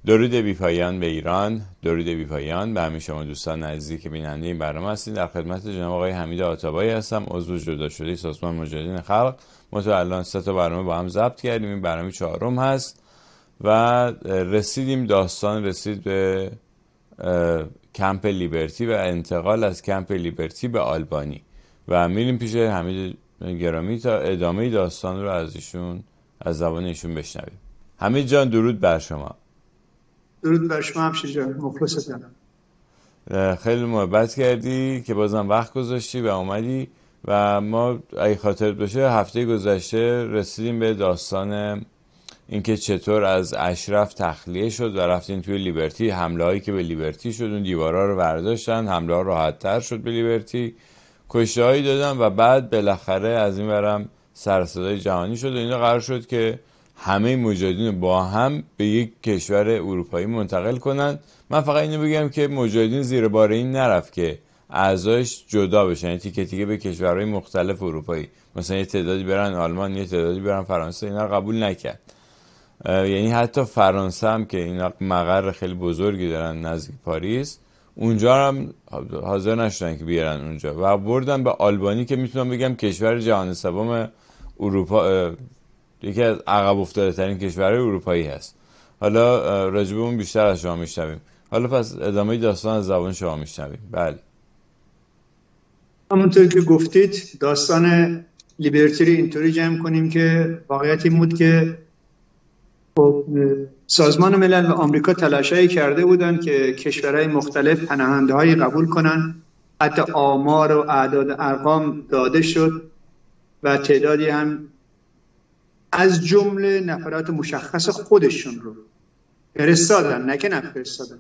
درود بی‌پایان به ایران، درود بی‌پایان به همه شما دوستان عزیزی که بیننده این برنامه هستید. در خدمت جناب آقای حمید آتابایی هستم، عضو جدا شده سازمان مجاهدین خلق. ما تا الان 3 تا برنامه با هم ضبط کردیم، این برنامه 4م هست و داستان رسید به کمپ لیبرتی و انتقال از کمپ لیبرتی به آلبانی و میریم پیش حمید گرامی تا ادامه داستان رو از زبان ایشون بشنویم. حمید جان، درود بر شما. درود بر شما همشیر جان، مخلصتم. خیلی محبت کردی که بازم وقت گذاشتی و اومدی و ما اگه خاطرت باشه هفته گذشته رسیدیم به داستان اینکه چطور از اشرف تخلیه شد و رفتین توی لیبرتی. حمله هایی که به لیبرتی شد، اون دیوارا رو برداشتن، حمله ها راحت تر شد به لیبرتی، کشته هایی دادن و بعد بالاخره از این برم سر صدای جهانی شد و اینا قرار شد که همه مجاهدین با هم به یک کشور اروپایی منتقل کنن. من فقط اینو بگم که مجاهدین زیر بار این نرفت که اعضایش جدا بشن، یعنی تیکه تیکه به کشورهای مختلف اروپایی، مثلا یه تعدادی برن آلمان، یه تعدادی برن فرانسه، اینا قبول نکرد. یعنی حتی فرانسه هم که اینا مقر خیلی بزرگی دارن نزدیک پاریس، اونجا هم حاضر نشدن که بیارن اونجا و بردن به آلبانی که میتونم بگم کشور جهان سوم اروپا، یکی از عقب افتاده ترین کشورهای اروپایی هست. حالا راجب اون بیشتر از شما میشنویم. حالا پس ادامه داستان از زبان شما میشنویم. بله، همونطور که گفتید داستان لیبرتی رو اینطوری جمع کنیم که واقعیت این بود که سازمان ملل و آمریکا تلاشایی کرده بودن که کشورهای مختلف پناهنده‌های قبول کنن. حتی آمار و اعداد ارقام داده شد و تعدادی هم از جمله نفرات مشخص خودشون رو فرستادن، نه که نفرستادن.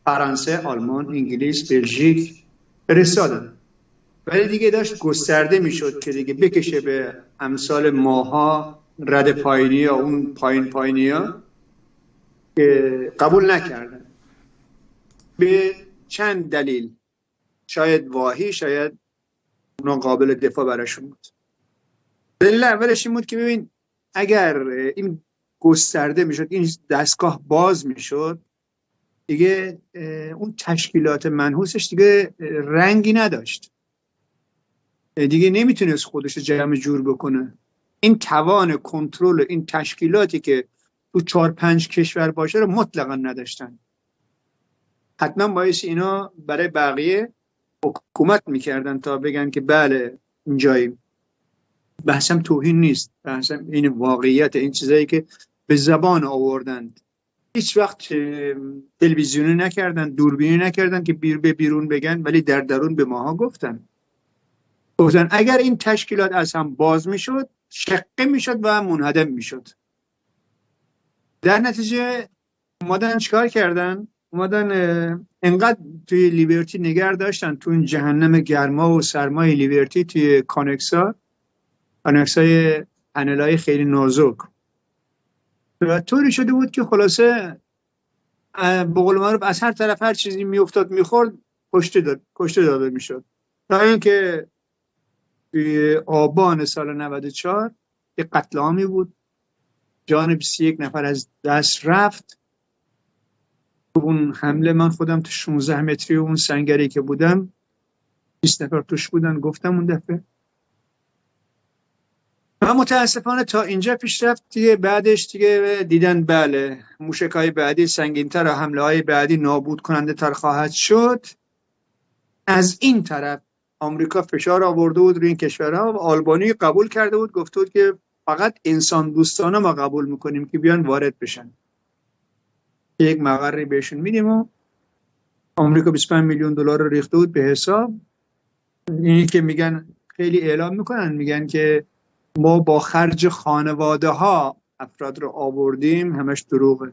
فرانسه، آلمان، انگلیس، بلژیک فرستادن، ولی دیگه داشت گسترده میشد که دیگه بکشه به امثال ماها، رد پایینی یا اون پایینی ها که قبول نکردن به چند دلیل. شاید واهی، شاید اونا قابل دفاع براشون بود. دلیل اولش این بود که ببین اگر این گسترده میشد، این دستگاه باز میشد، دیگه اون تشکیلات منحوسش دیگه رنگی نداشت، دیگه نمیتونست خودش جمع جور بکنه. این توان کنترل این تشکیلاتی که تو 4-5 کشور باشه رو مطلقا نداشتن. حتما باعث اینا برای بقیه حکومت میکردن تا بگن که بله اینجاییم. بحثم توهین نیست، بحثم این واقعیت، این چیزایی که به زبان آوردند. هیچ وقت تلویزیونی نکردن، دوربینی نکردن که به بیرون بگن، ولی در درون به ماها گفتن اگر این تشکیلات از هم باز میشد شقه میشد و منهدم میشد. در نتیجه اومدن چیکار کردن؟ اومدن انقدر توی لیبرتی نگر داشتن، تو این جهنم گرما و سرمای لیبرتی، توی کانکسای پنلای خیلی نازک و طوری شده بود که خلاصه به قول معروف از هر طرف هر چیزی میافتاد میخورد کشته داده میشد. تا اینکه آبان سال 94 یک قتل عامی بود، جان 21 نفر از دست رفت. اون حمله من خودم تو 16 متری اون سنگری که بودم 20 نفر توش بودن، گفتم اون دفعه. و متاسفانه تا اینجا پیش رفت دیگه. بعدش دیگه دیدن بله موشک‌های بعدی سنگین‌تر و حمله‌های بعدی نابود کننده تر خواهد شد. از این طرف آمریکا فشار آورده بود روی این کشورها و آلبانی قبول کرده بود، گفته بود که فقط انسان دوستانه ما قبول میکنیم که بیان وارد بشن، یک مقری بهشون میدیم. و آمریکا 25 میلیون دلار رو ریخته بود به حساب. اینی که میگن خیلی اعلام میکنن، میگن که ما با خرج خانواده ها افراد رو آوردیم، همش دروغه.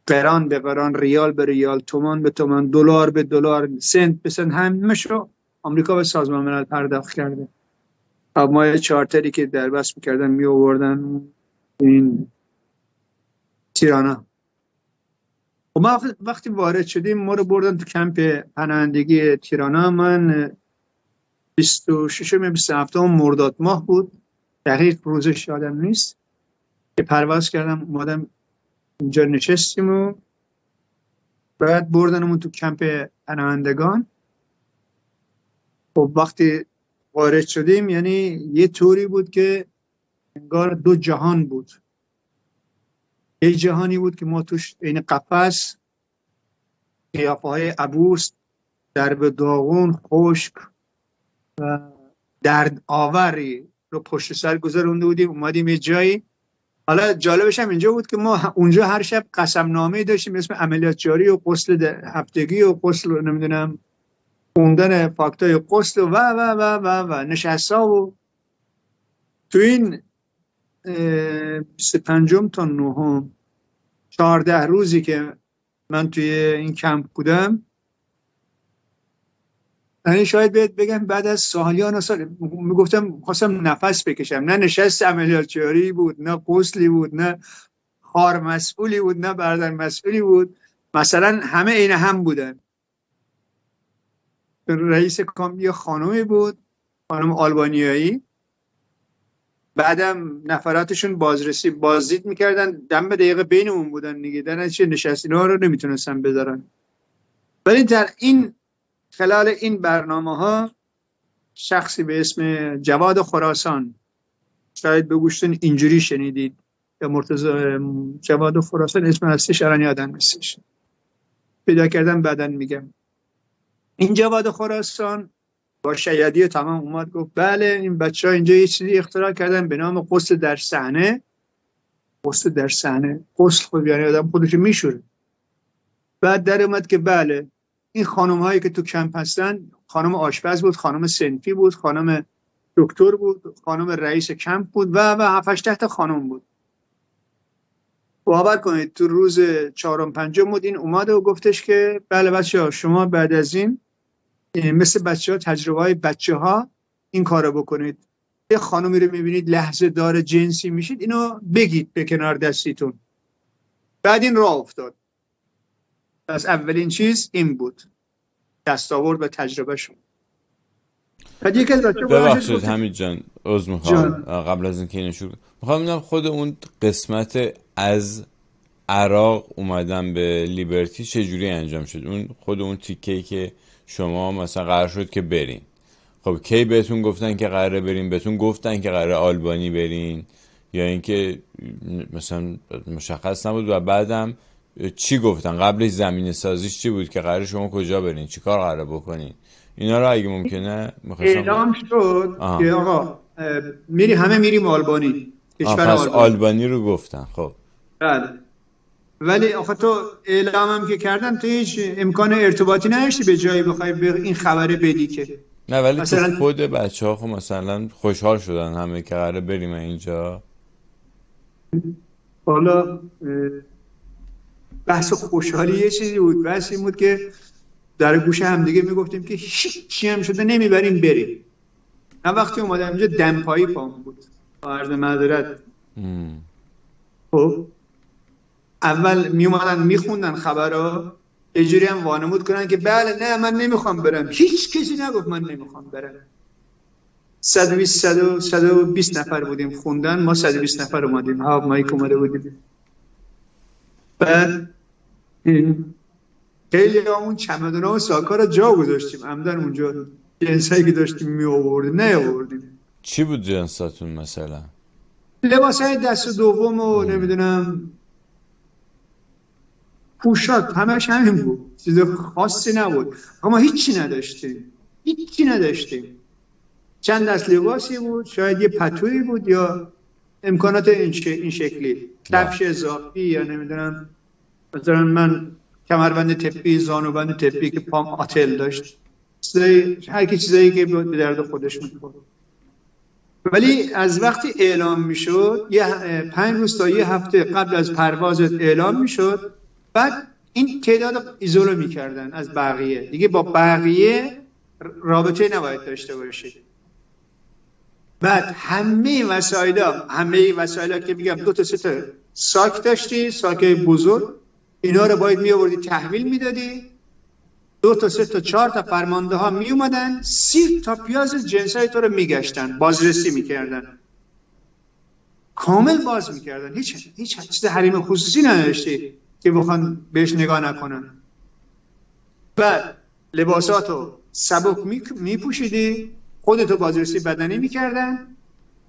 قران به قران، ریال به ریال، تومان به تومان، دلار به دلار، سنت به سنت، همش رو آمریکا به سازمان ملل پرداخت کرده. ما چارتری که در بس میکردن می آوردن این تیرانا. و ما وقتی وارد شدیم ما رو بردن تو کمپ پناهندگی تیرانا. من 26 27 مرداد ماه بود، دقیق روزش یادم نیست، که پرواز کردم اومدم اینجا نشستیم و بعد بردنمون تو کمپ پناهندگان. خب وقتی وارد شدیم یعنی یه طوری بود که انگار دو جهان بود. یه جهانی بود که ما توش این قفس، قیافه های عبوس، درب داغون، خشک و درد آوری رو پشت سر گذارونده بودیم. اومدیم یه جایی. حالا جالبش هم اینجا بود که ما اونجا هر شب قسم نامه داشتیم اسم عملیات جاری و غسل هفتگی و غسل و نمیدونم خوندن فاکتای غسل و و و و و نشستا. و تو این 25 تا 9 14 روزی که من توی این کمپ بودم، یعنی شاید بگم بعد از سالیان سال میگفتم خواستم نفس بکشم. نه نشست عملیات جاری بود، نه غسلی بود، نه خار مسئولی بود، نه برادر مسئولی بود. مثلا همه عین هم بودن. رئیس کامپ یه خانومی بود، خانم آلبانیایی. بعدم نفراتشون بازدید میکردن، دم به دقیقه بینمون بودن دیگه. در نتیجه نشستینا رو نمیتونستن بذارن. ولی در این خلال این برنامه ها شخصی به اسم جواد خراسان، شاید به گوشتون اینجوری شنیدید، یا مرتضی جواد خراسان اسم هستش، الان یادم نیستش، پیدا کردم بعداً میگم. این جواد خراسان با شیادی تمام اومد گفت بله این بچه‌ها اینجا یه چیزی اختراع کردن به نام غسل در صحنه. غسل در صحنه، غسل خود یعنی آدم خودش میشوره. بعد در اومد که بله این خانم هایی که تو کمپ هستن، خانم آشپز بود، خانم صنفی بود، خانم دکتر بود، خانم رئیس کمپ بود و 7-8 تا خانم بود. باور کنید تو روز 4-5 بود این اومد و گفتش که بله بچه‌ها شما بعد از این مثل بچه‌ها تجربه های بچه‌ها این کارو بکنید. یه خانمی رو میبینید لحظه دار جنسی میشید، اینو بگید به کنار دستیتون. بعد این راه افتاد. پس اولین چیز این بود، دستاورد و تجربه شون. ببخشید حمید جان، عذر میخوام قبل از اینکه اینو شروع میخوام ببینم خود اون قسمت از عراق اومدن به لیبرتی چجوری انجام شد؟ اون خود اون تیکه‌ای که شما مثلا قرار شد که برین، خب کی بهتون گفتن که قراره برین؟ بهتون گفتن که قراره آلبانی برین یا اینکه مثلا مشخص نبود؟ و بعدم چی گفتن؟ قبلش زمینه سازیش چی بود که قراره شما کجا برین، چی کار قراره بکنین؟ اینا رو اگه ممکنه اعلام شد که آقا همه میریم آلبانی، کشور پس آلبانی رو گفتن. خب بله، ولی آخه تو اعلامم که کردن تو هیچ امکان ارتباطی نداشتی به جایی بخوای این خبره بدی که نه، ولی مثلا تو خود بچه ها خب مثلا خوشحال شدن همه که قراره بریم اینجا. حالا بحث خوشحالی یه چیزی بود، بحث این بود که در گوشه هم دیگه میگفتیم که چی هم شده نمیبریم بریم. نه وقتی اومدم اینجا دمپایی پام بود با عرض معذرت. خب اول میومدن میخوندن خبرها، اجوری هم وانمود کنن که بله نه من نمیخوام برم. هیچ کسی نگفت من نمیخوام برم. 120 نفر بودیم خوندن، ما 120 نفر اومدیم، ها مایک اومده بودیم. بعد خیلی همون چمدونا و ساکا رو جا گذاشتیم عمدن اونجا، جنسایی که داشتیم می آوردیم نه آوردیم. چی بود جنساتون مثلا؟ لباسای دست دوم و نمیدونم پوشاک، همش همین بود، چیز خاصی نبود. اما هیچی نداشتیم. چند دست لباسی بود، شاید یه پتویی بود یا امکانات این شکلی، کفش اضافی یا نمیدونم مثلا من کمربند تپی، زانوبند تپی که پام آتل داشت، هر کی چیزایی که به درد خودش می‌خورد. ولی از وقتی اعلام میشد 5 روز تا یه هفته قبل از پرواز اعلام میشد، بعد این تعداد ایزوله میکردن از بقیه، دیگه با بقیه رابطه نباید داشته باشید. بعد همه وسایل که میگم 2 تا 3 تا ساک داشتی، ساکای بزرگ، اینا رو باید می آوردی تحویل میدادی. 2 تا 3 تا 4 تا فرمانده ها می اومدن، 30 تا پیاز جنسای تو رو میگشتن، بازرسی میکردن. کامل باز میکردن، هیچ چیز حریم خصوصی نداشتی که بخوان بهش نگاه نکنن. بعد لباساتو سبک میپوشیدی، خودتو بازرسی بدنی میکردن،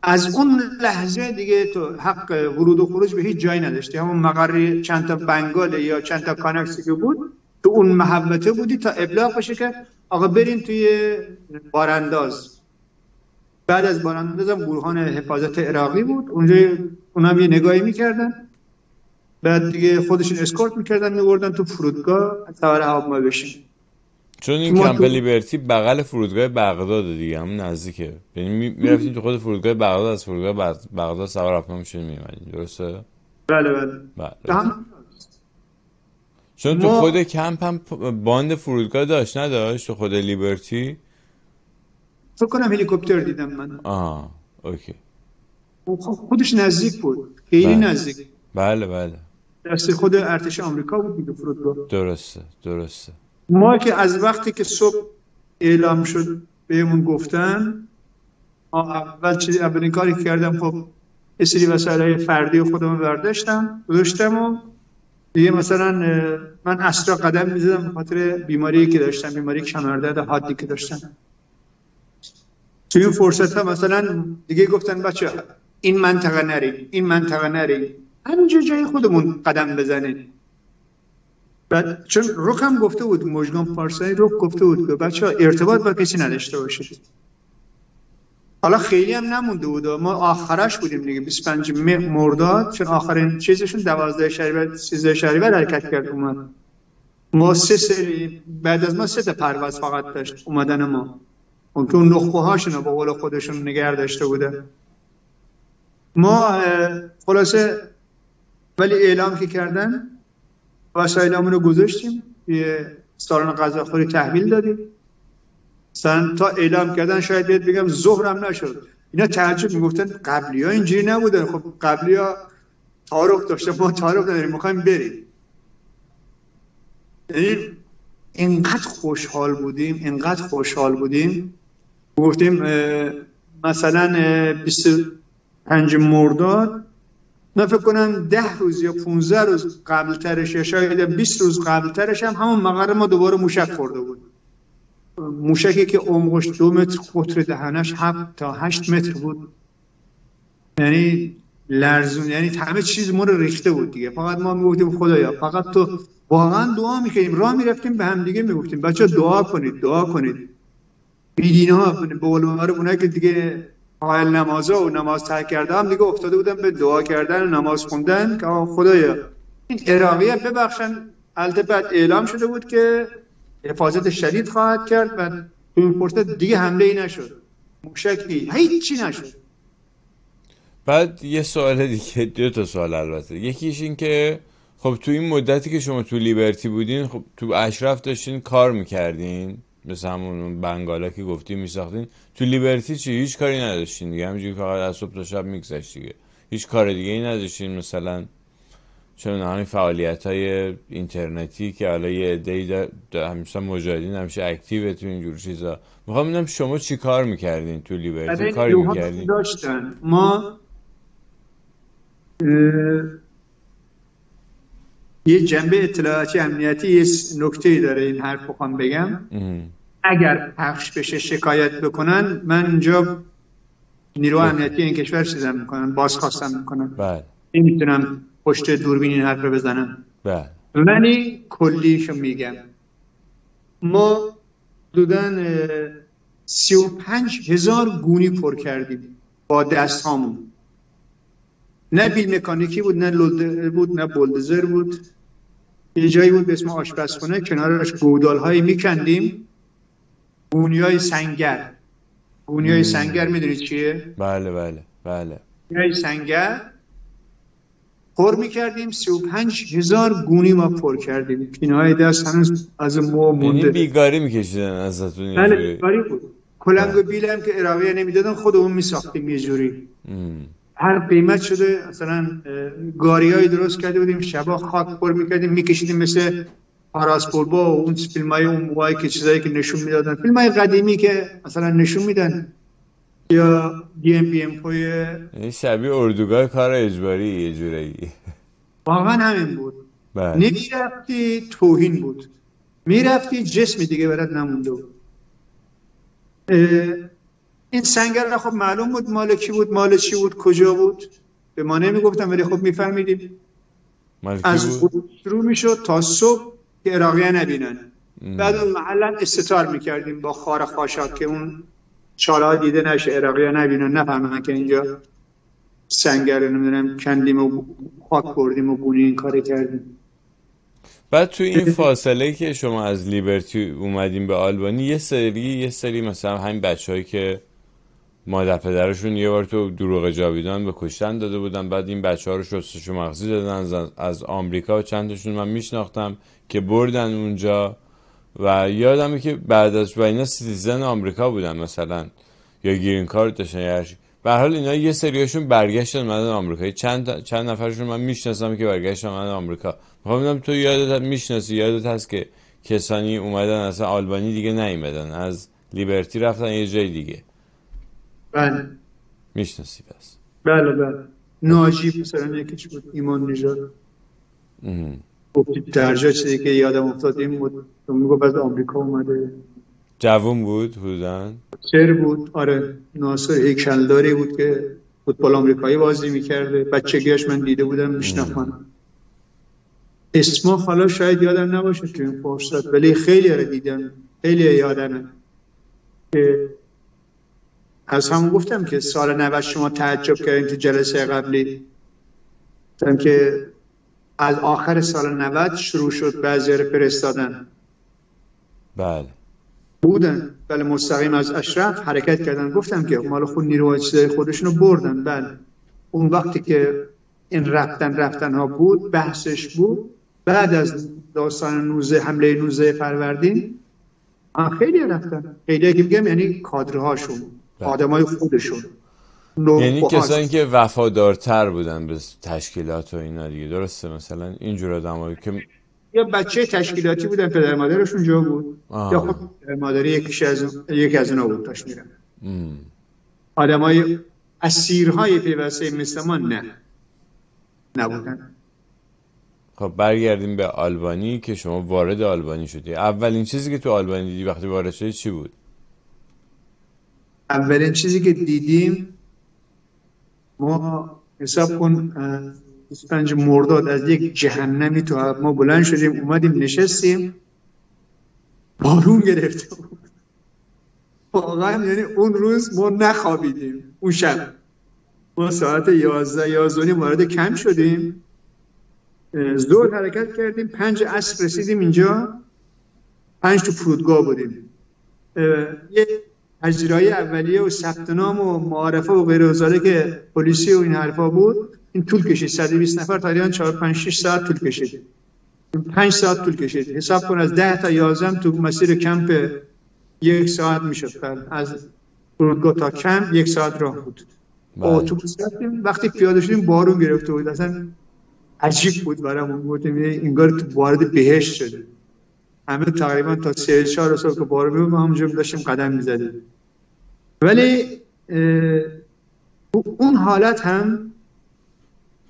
از اون لحظه دیگه تو حق ورود و خروج به هیچ جایی نداشتی. همون مقر چند تا بنگال یا چند تا کانکسی که بود تو اون محوطه بودی تا ابلاغ بشه که آقا برین توی بارانداز. بعد از بارانداز هم گروهان حفاظت عراقی بود، اونجا اونم یه نگاهی میکردن، بعد دیگه خودشون اسکورت میکردن میبردن تو فرودگاه سوار هواپیما بشین. چون این کمپ لیبرتی بغل فرودگاه بغداد دیگه، همون نزدیکه، یعنی میرفتین تو خود فرودگاه بغداد، از فرودگاه بغداد سوار هواپیما میشین میومدین، درسته؟ بله. چون تو خود کمپ هم باند فرودگاه داشت نداشت تو خود لیبرتی؟ فکر کنم هلیکوپتر دیدم من. اوکی. خودش نزدیک بود، خیلی نزدیک. بله دست خود ارتش آمریکا بود دیگه فرودگاه. درسته. ما که از وقتی که صبح اعلام شد بهمون گفتن، اولین کاری که کردم خب یه سری وسایل فردی خودمو برداشتم گذاشتم و دیگه مثلا من اسرا قدم میزدم به خاطر بیماری که داشتم، بیماری کمردرد حادی که داشتم. توی این فرصت ها مثلا دیگه گفتن بچه این منطقه نریم، همینجا جای خودمون قدم بزنیم. بعد چون روک هم گفته بود، مژگان پارسایی روک گفته بود که بچه ها ارتباط با کسی نداشته باشید. حالا خیلی هم نمونده بود، ما آخرش بودیم دیگه، 25 مرداد، چون آخرین چیزشون 12 شهریور 13 شهریور حرکت کرد اومد. ما بعد از ما 3 پرواز فقط داشت اومدن ما، اون که اون نخبه هاشون رو با قول خودشون نگه داشته بوده. ما خلاصه ولی اعلام که کردن وسایلمون رو گذاشتیم یه سالن غذاخوری تحویل دادیم. مثلا تا اعلام کردن شاید بهت بگم ظهرم نشد، اینا تعجب میگفتن قبلی ها اینجوری نبودن. خب قبلی ها تعارف داشتن، ما تعارف نداریم، میخوایم بریم. یعنی اینقدر خوشحال بودیم گفتیم مثلا 25 مرداد من فکر کنم 10 روز یا 15 روز قبل ترش یا شاید 20 روز قبل ترش هم همون مقر ما دوباره موشک خورده بود. موشکی که عمقش 2 متر، قطر دهنش 7 تا 8 متر بود. یعنی لرزون، یعنی همه چیز ما رو ریخته بود دیگه. فقط ما میگفتیم خدایا فقط تو، واقعا دعا میکنیم. راه میرفتیم به هم دیگه میگفتیم بچه دعا کنید. بیدین‌ها به قول معروف اونایی که دیگه قائل نمازا و نماز ترک کرده هم دیگه افتاده بودن به دعا کردن و نماز خوندن که خدایا این عراقی‌ها ببخشن. البته بعد اعلام شده بود که حفاظت شدید خواهد کرد و تو این فرصت دیگه حمله ای نشد، موشکی هیچی نشد. بعد یه سوال دیگه، 2 تا سوال البته. یکیش این که خب تو این مدتی که شما تو لیبرتی بودین، خب تو اشرف داشتین کار میکردین، مثل همون بنگالا که گفتیم میساختین. تو لیبرتی چی؟ هیچ کاری نداشتین دیگه؟ همینجوری فقط از صبح تا شب میگذشت دیگه؟ هیچ کار دیگه ای نداشتین؟ مثلا چون همین فعالیت‌های اینترنتی که حالا یه عده‌ای همیشه مجاهدین همیشه اکتیو تو اینجور چیزا، میخوام ببینم شما چی کار میکردین تو لیبرتی؟ کاری میکردین؟ داشتن ما یه جنبه اطلاعاتی امنیتی، یه نکته‌ای داره این حرف بخوام بگم. اگر پخش بشه شکایت بکنن، من اینجا نیرو امنیتی این کشور چیزم میکنن، بازخواستم میکنن. بله. نمیتونم پشت دوربین این حرف رو بزنم. بله. ولی کلیشو میگم. ما حدوداً 35,000 گونی پر کردیم با دست هامون. نه بیل مکانیکی بود، نه لودر بود، نه بولدوزر بود. یه جایی بود به اسم آشپزخونه، کنارش گودال هایی میکندیم، گونی های سنگر. گونی های سنگر میدونید چیه؟ بله. گونی های سنگر پر میکردیم. 35,000 گونی ما پر کردیم. پینهای دست هنوز از ما مونده. یعنی بیگاری میکشیدن ازتون؟ بله بیگاری بود. کلنگ و بیل هم که عراقی نمیدادن خودمون میساختیم یه جوری. هر قیمت شده مثلا گاریایی درست کرده بودیم، شبا خاک پر میکردیم میکشیدیم، مثل پاراسپوربا و اون فیلمای اون موقعی که چیزایی که نشون میدادن، فیلمای قدیمی که مثلا نشون میدن یا دی ام پی ام پوی. یعنی شبیه اردوگاه کار اجباری یه جورایی. واقعا همین بود. بله. نمیرفتی توهین بود، میرفتی جسم دیگه برات نمونده بود. این سنگر خب معلوم بود مال کی بود، مال چی بود، کجا بود، به ما نمیگفتن ولی خب میفهمیدیم. مال کی از بود؟ غروب شروع میشد تا صبح که عراقی‌ها نبینن. بعد اون محلا استتار میکردیم با خار خاشاک که اون چالها دیده نشه، عراقی‌ها نبینن، نفهمن که اینجا سنگر نمیدونم کندیم و خاک بردیم و بونی این کار کردیم. بعد تو این فاصله که شما از لیبرتی اومدیم به آلبانی، یه سری مثلا همین بچه‌هایی که مادر پدرشون یه بار تو دروغ جاویدان به کشتن داده بودن، بعد این بچه‌ها رو شستشو مغزی دادن از آمریکا و چند تاشون من میشناختم که بردن اونجا و یادمه که بعد از اینا سیتیزن آمریکا بودن مثلا یا گرین کارت داشتن یا هر چی. به هر حال اینا یه سریاشون برگشتن اومدن آمریکا، چند نفرشون من میشناسم که برگشتن اومدن آمریکا. میخوام ببینم تو یادت هست که کسانی اومدن اصلا آلبانی دیگه نیومدن، از لیبرتی رفتن یه جای دیگه؟ بله میشناسی پس؟ بله. ناجی مثلا یکیش بود، ایمان نژاد. گفتی درجا چیزی که یادم افتاد این بود، تو میگفت از آمریکا اومده. جوون بود حدوداً؟ سر بود، آره. ناصر هیکلداری بود که فوتبال آمریکایی بازی میکرده، بچگیاش من دیده بودم، میشناختم. اسما حالا شاید یادم نباشه تو این فرصت، ولی خیلی رو دیدم، خیلی یادمه که از همون گفتم که سال 90 شما تعجب کردین تو جلسه قبلی، گفتم که از آخر سال 90 شروع شد بعضی رو فرستادن. بله. بودن بله، مستقیم از اشرف حرکت کردن. گفتم که مال خود نیروهای چیزای خودشونو بردن. بله اون وقتی که این رفتن ها بود، بحثش بود بعد از داستان 19 حمله 19 فروردین، خیلی رفتن، خیلی که میگم یعنی کادرهاشون، آدمای خودشون، یعنی کسایی که وفادارتر بودن به تشکیلات و اینا دیگه، درسته؟ مثلا اینجور آدمایی که یا بچه تشکیلاتی بودن، پدر مادرشون جا بود، یا خود پدر مادری یکی از اینا بود داشت میرن. آدمای اسیرهای پیوسته مثل ما نبودن. خب برگردیم به آلبانی که شما وارد آلبانی شدی. اولین چیزی که تو آلبانی دیدی وقتی وارد شدی چی بود؟ اولین چیزی که دیدیم، ما حساب کن 25 مرداد از یک جهنمی تو ما بلند شدیم اومدیم نشستیم، بارون گرفته بود. واقعا یعنی اون روز ما نخوابیدیم. اون شب ما ساعت 11 وارد کمپ شدیم، ظهر حرکت کردیم، 5 عصر رسیدیم اینجا، 5 تو فرودگاه بودیم. یه اجرای اولیه و ثبت نام و معارفه و غیر و که پلیسی و این حرفا بود، این طول کشید. 120 نفر تقریبا 4-5-6 ساعت طول کشید. 5 ساعت طول کشید. حساب کن از 10 تا 11 تو مسیر کمپ 1 ساعت میشد. از فرودگاه تا کمپ 1 ساعت راه بود. اتوبوس رفتیم، وقتی پیاده شدیم بارون گرفته بود. اصلا عجیب بود برامون، گفتیم انگار تو وارد بهشت شدیم. همه تقریبا تا 3-4 سال که بارون بود ما همونجا داشتیم قدم می‌زدیم. ولی اون حالت هم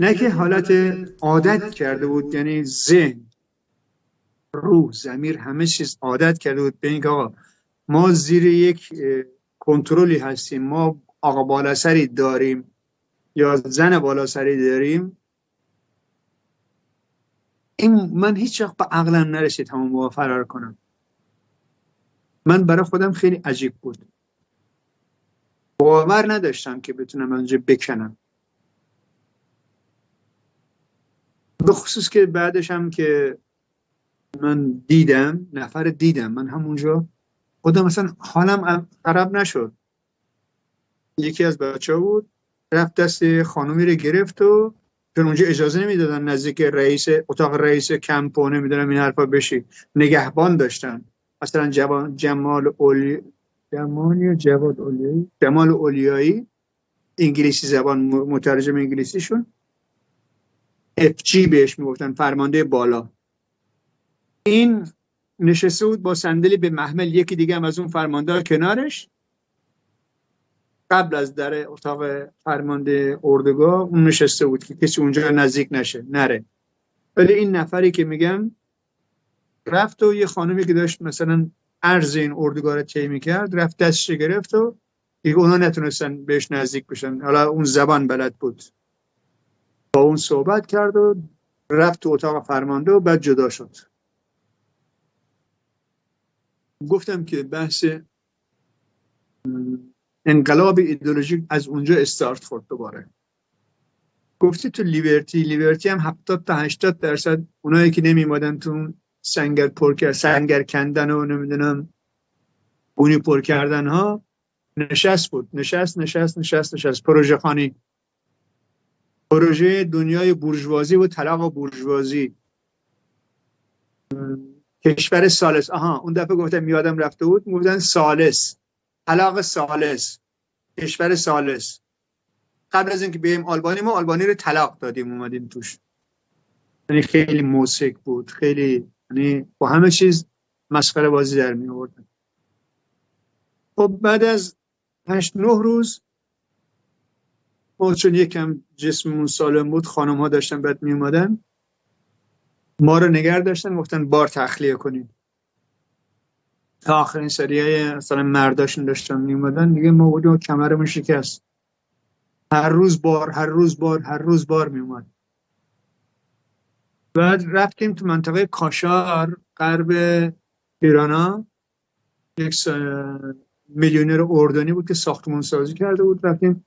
نه که حالت عادت کرده بود، یعنی ذهن، روح، ضمیر، همه چیز عادت کرده بود به اینکه آقا ما زیر یک کنترلی هستیم، ما آقا بالاسری داریم یا زن بالاسری داریم. این من هیچ وقت به عقلم نرسید همون موقع فرار کنم. من برای خودم خیلی عجیب بود، باور نداشتم که بتونم اونجا بکنم. به خصوص که بعدش هم که من دیدم من همونجا خودم مثلا حالم خراب نشد. یکی از بچه ها بود رفت دست خانومی رو گرفت و چون اونجا اجازه نمیدادن نزدیک رئیس اتاق رئیس کمپ و نمیدونم این حرفا بشی، نگهبان داشتن. مثلا جمال اولیایی، انگلیسی زبان، مترجم انگلیسیشون FG بهش میگفتن، فرمانده بالا. این نشسته بود با صندلی به محمل، یکی دیگه هم از اون فرمانده کنارش. قبل از در اتاق فرمانده اردوگاه اون نشسته بود که کسی اونجا نزدیک نره. ولی این نفری که میگم رفت و یه خانمی که داشت مثلا ارز این اردوگاه رو طی می‌کرد رفت دستش گرفت و دیگه اونا نتونستن بهش نزدیک بشن. حالا اون زبان بلد بود، با اون صحبت کرد و رفت تو اتاق فرمانده و بعد جدا شد. گفتم که بحث انقلاب ایدئولوژیک از اونجا استارت خورد دوباره. گفتی تو لیبرتی هم 70 تا 80% اونایی که نمیمادن تو سنگر کندن و نمیدونم گونی پر کردن ها نشست بود. نشست پروژه خانی، پروژه دنیای بورژوازی و طلاق بورژوازی، کشور ثالث. اون دفعه گفتم یادم رفته بود، میگفتن ثالث، طلاق ثالث، کشور ثالث. قبل از اینکه بیایم آلبانی، ما آلبانی رو طلاق دادیم اومدیم توش. یعنی خیلی موسیقی بود، خیلی، یعنی با همه چیز مسخره بازی در می آوردن. خب بعد از 8-9 روز ما چون یکم جسممون سالم بود، خانم ها داشتن بعد می اومدن ما رو نگه داشتن، گفتن بار تخلیه کنیم. تا آخرین سریای مثلا مرداشون داشتن می اومدن دیگه، ما بودیم و کمرمون شکست. هر روز بار می اومد. بعد رفتیم تو منطقه کاشار غرب ایرانا، یک میلیونر اردنی بود که ساختمان سازی کرده بود. رفتیم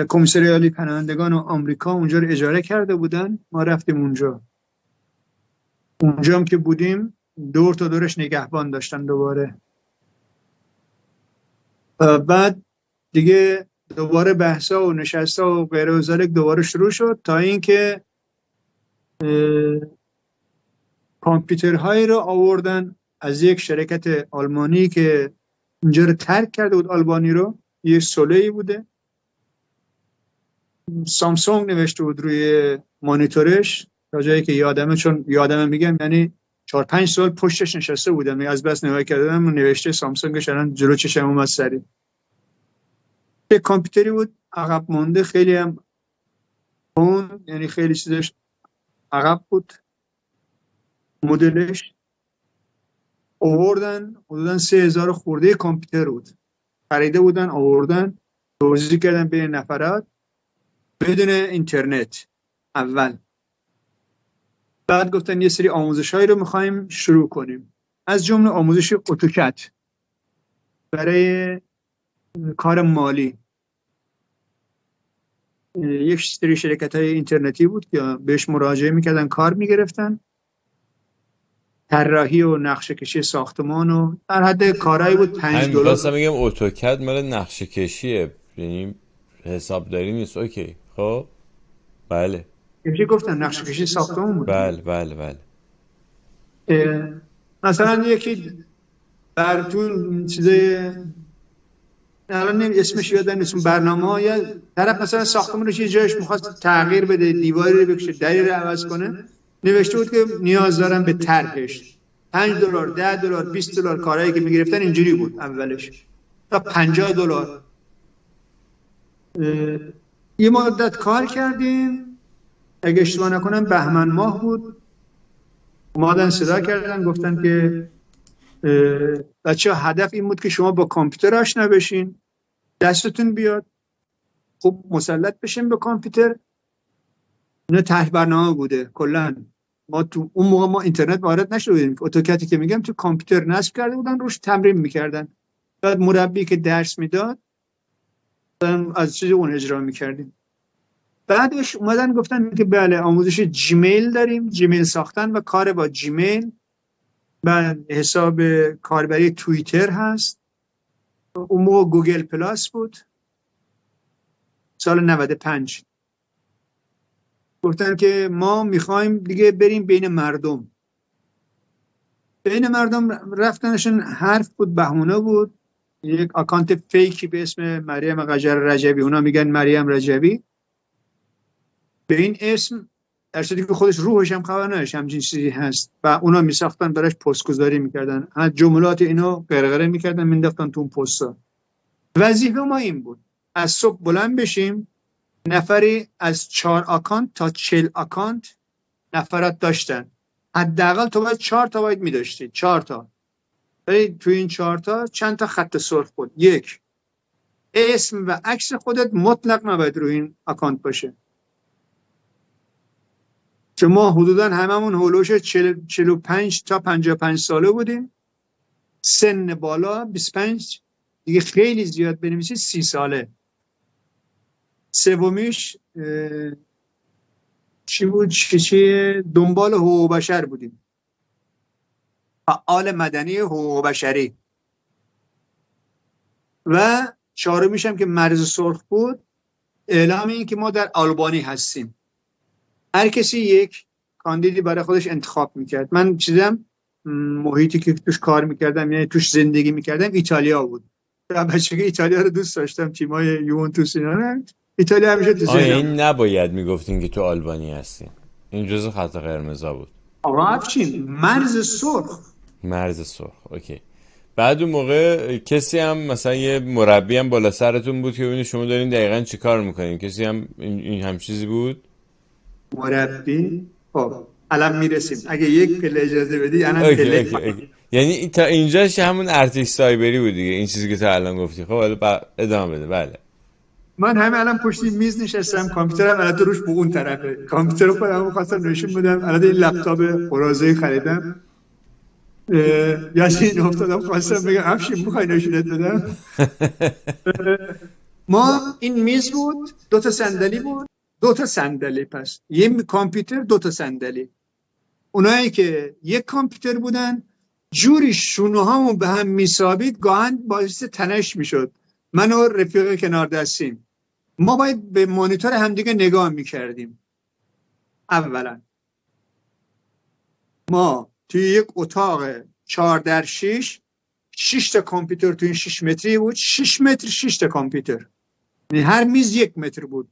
کمیسری عالی پناهندگان و آمریکا اونجا رو اجاره کرده بودن، ما رفتیم اونجا هم که بودیم دور تا دورش نگهبان داشتن دوباره. بعد دیگه دوباره بحثا و نشستا و غیره و ذالک دوباره شروع شد تا اینکه کامپیوترهایی رو آوردن از یک شرکت آلمانی که اینجا رو ترک کرده بود، آلبانی رو، یه سوله‌ای بوده، سامسونگ نوشته بود روی مانیتورش، تا جایی که یادمه، چون یادمه میگم یعنی 4-5 سال پشتش نشسته بودم، از بس نگاه کردم نوشته سامسونگش الان جلو چشم اومد سری. یک کامپیوتری بود عقب مونده، خیلی هم اون، یعنی خیلی چیزش عقب بود. مدلش آوردن حدوداً 3000 خورده کامپیوتر بود، خریده بودن، آوردن توزیع کردن بین نفرات بدون اینترنت اول. بعد گفتن یه سری آموزش‌هایی رو می‌خوایم شروع کنیم، از جمله آموزش اتوکد برای کار مالی. یک سری شرکت‌های اینترنتی بود که بهش مراجعه می‌کردن، کار می‌گرفتن، طراحی و نقشه کشی ساختمان و در حد کارایی بود. $5 می‌خواستم بگم اتوکد مال نقشه کشیه، یعنی حسابداری نیست. اوکی، خب بله. چی گفتن؟ نقشه کشی ساختمان بود. بله. مثلا یکی براتون چیزای الان اسمش یادم نیست، برنامه‌ها، یا طرف مثلا ساختمان رو یه جایش می‌خواست تغییر بده، دیواری رو بکشه، دری رو عوض کنه، نوشته بود که نیاز دارم به طرحش. $5 $10 $20 کارهایی که می‌گرفتن اینجوری بود اولش، تا $50. یه مدت کار کردیم، اگه اشتباه نکنم بهمن ماه بود، اومدن صدا کردن گفتن که بچه‌ها هدف این بود که شما با کامپیوتر آشنا بشین، دستتون بیاد، خوب مسلط بشین به کامپیوتر. اینا طرح برنامه بوده کلا. ما تو اون موقع ما اینترنت وارد نشده بودیم، اتوکدی که میگم تو کامپیوتر نصب کرده بودن، روش تمرین میکردن، بعد مربی که درس میداد از چیز اون اجرا میکردیم. بعدش اومدن گفتن که بله آموزش جیمیل داریم، جیمیل ساختن و کار با جیمیل، بعد حساب کاربری توییتر هست. اون موقع گوگل پلاس بود، سال 95. گفتن که ما میخوایم دیگه بریم بین مردم. رفتنشون حرف بود، بهونه بود، یک اکانت فیکی به اسم مریم قجر رجبی، اونا میگن مریم رجبی، به این اسم، در صورتی که خودش روحش هم خبر نداشت همچین چیزی هست، و اونا میساختن براش پست گذاری میکردن، جملات اینو قرقره میکردن مینداختن تو اون پستا. وظیفه ما این بود از صبح بلند بشیم، نفری از 4 آکانت تا 40 آکانت نفرات داشتن. حداقل تو باید 4 تا باید می‌داشتی، 4 تا. ولی تو این 4 تا چند تا خط سرخ بود. یک، اسم و عکس خودت مطلق نباید روی این آکانت باشه. که ما حدودا هممون هولوش 45 تا 55 ساله بودیم. سن بالا 25 دیگه خیلی زیاد بنویسید 30 ساله. سومیش چی بود؟ چی دنبال حقوق بشر بودیم، فعال مدنی حقوق بشری. و چهارمیش هم که مرز سرخ بود، اعلام این که ما در آلبانی هستیم. هر کسی یک کاندیدی برای خودش انتخاب میکرد. من چیزم محیطی که توش کار میکردم، یعنی توش زندگی میکردم، ایتالیا بود. بچگی ایتالیا رو دوست داشتم، تیمای یوونتوس اینا. ایتالیا همیشه تو ذهنم. این نباید میگفتین که تو آلبانی هستین، این جزء خط قرمزا بود. آقا افشین، مرز سرخ. مرز سرخ، اوکی. بعد اون موقع کسی هم مثلا یه مربی هم بالا سرتون بود که ببینید شما دارین دقیقاً چی کار میکنین؟ کسی هم این هم چیزی بود؟ مربی؟ خب الان میرسیم. اگه یک پله اجازه بدی الان اوکی. یعنی تا اینجاش همون ارتش سایبری بود دیگه، این چیزی که تا الان گفتی. خب حالا ادامه بده. بله. من همه الان پشت میز نشستم، کامپیوترم الان روش به اون طرفه. کامپیوتر خودم خواستم نشون بدم. الان این لپتاپ قراضه‌ای خریدم. یاسین افتادم خواستم بگم افشین میخوای نشونت بدم. ما این میز بود، 2 تا صندلی بود، 2 تا صندلی، پس یه کامپیوتر، 2 تا صندلی. اونایی که یک کامپیوتر بودن جوری شونه‌هامون به هم میسابید گاهن باعث تنش میشد. من و رفیق کنار دستیم ما باید به مانیتور همدیگه نگاه میکردیم. اولا ما توی یک اتاق 4x6، 6 تا کامپیوتر توی این 6 متری بود. 6 متر 6 تا کامپیوتر، یعنی هر میز 1 متر بود.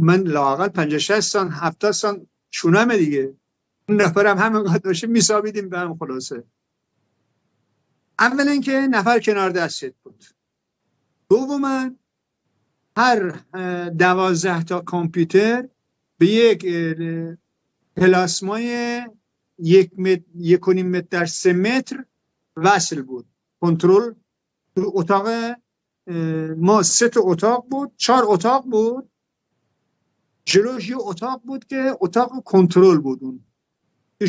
من لااقل 50 60 سان 70 سان شونمه دیگه. اون نفرم همینقدر باشه میسابیدیم به هم. خلاصه اولا که نفر کنار دستت بود. دوما هر 12 تا کامپیوتر به یک پلاسمای 1.5 متر در 3 متر وصل بود. کنترل تو اتاق ما 3 تا اتاق بود، 4 اتاق بود. جلوش یه اتاق بود که اتاق کنترل بود. اون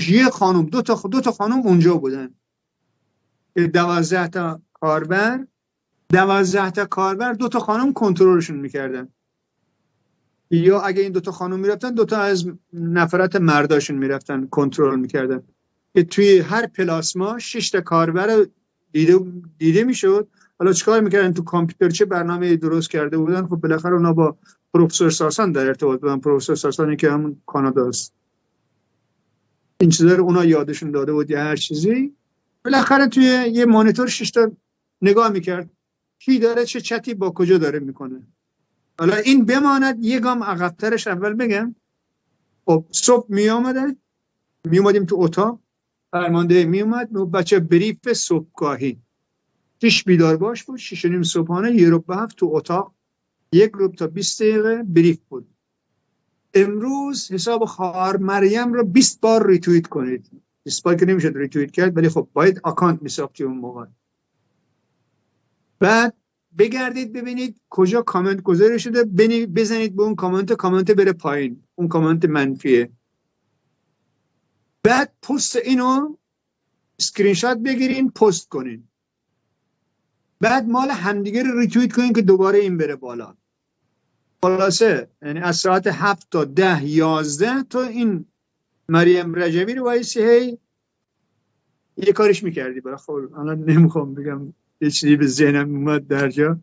یه خانم، دو تا خانم اونجا بودن. 12 تا کاربر، 12 تا کاربر 2 تا خانم کنترلشون میکردن. یا اگه این 2 تا خانم میرفتن 2 تا از نفرات مرداشون میرفتن کنترل میکردن. که توی هر پلاسما 6 تا کاربر دیده میشد. حالا چیکار میکردن تو کامپیوتر، چه برنامه درست کرده بودن؟ خب بالاخره اونا با پروفسور ساسان در ارتباط بودن. پروفسور ساسانی که همون کاناداست. این چیزا رو اونا یادشون داده بود یا هر چیزی. بالاخره توی یه مانیتور 6 تا نگاه میکرد کی داره چه چتی با کجا داره میکنه. حالا این بماند. یه گام عقب‌ترش اول بگم. خب صبح میومدیم تو اتاق، فرمانده میومد، بچه بریف صبحگاهی 6 بیدار باش بود. 6 و نیم صبحانه یه رو به هفت تو اتاق، 1 رو تا 20 دقیقه بریف بود. امروز حساب خواهر مریم رو 20 بار ریتوییت کنید. 20 بار که نمیشه ریتوییت کرد، ولی خب باید اکانت میساختی اون موقع. بعد بگردید ببینید کجا کامنت گذاری شده، بزنید به اون کامنت بره پایین. اون کامنت منفیه. بعد پست اینو اسکرین شات بگیرین، پست کنین. بعد مال همدیگه رو ریتوییت کنین که دوباره این بره بالا. خلاصه یعنی از ساعت 7 تا 10 11 تو این مریم رجبی رو وایسی هی یه کارش میکردی. برای خب الان نمیخوام بگم، یه چیزی به ذهنم اومد در جا.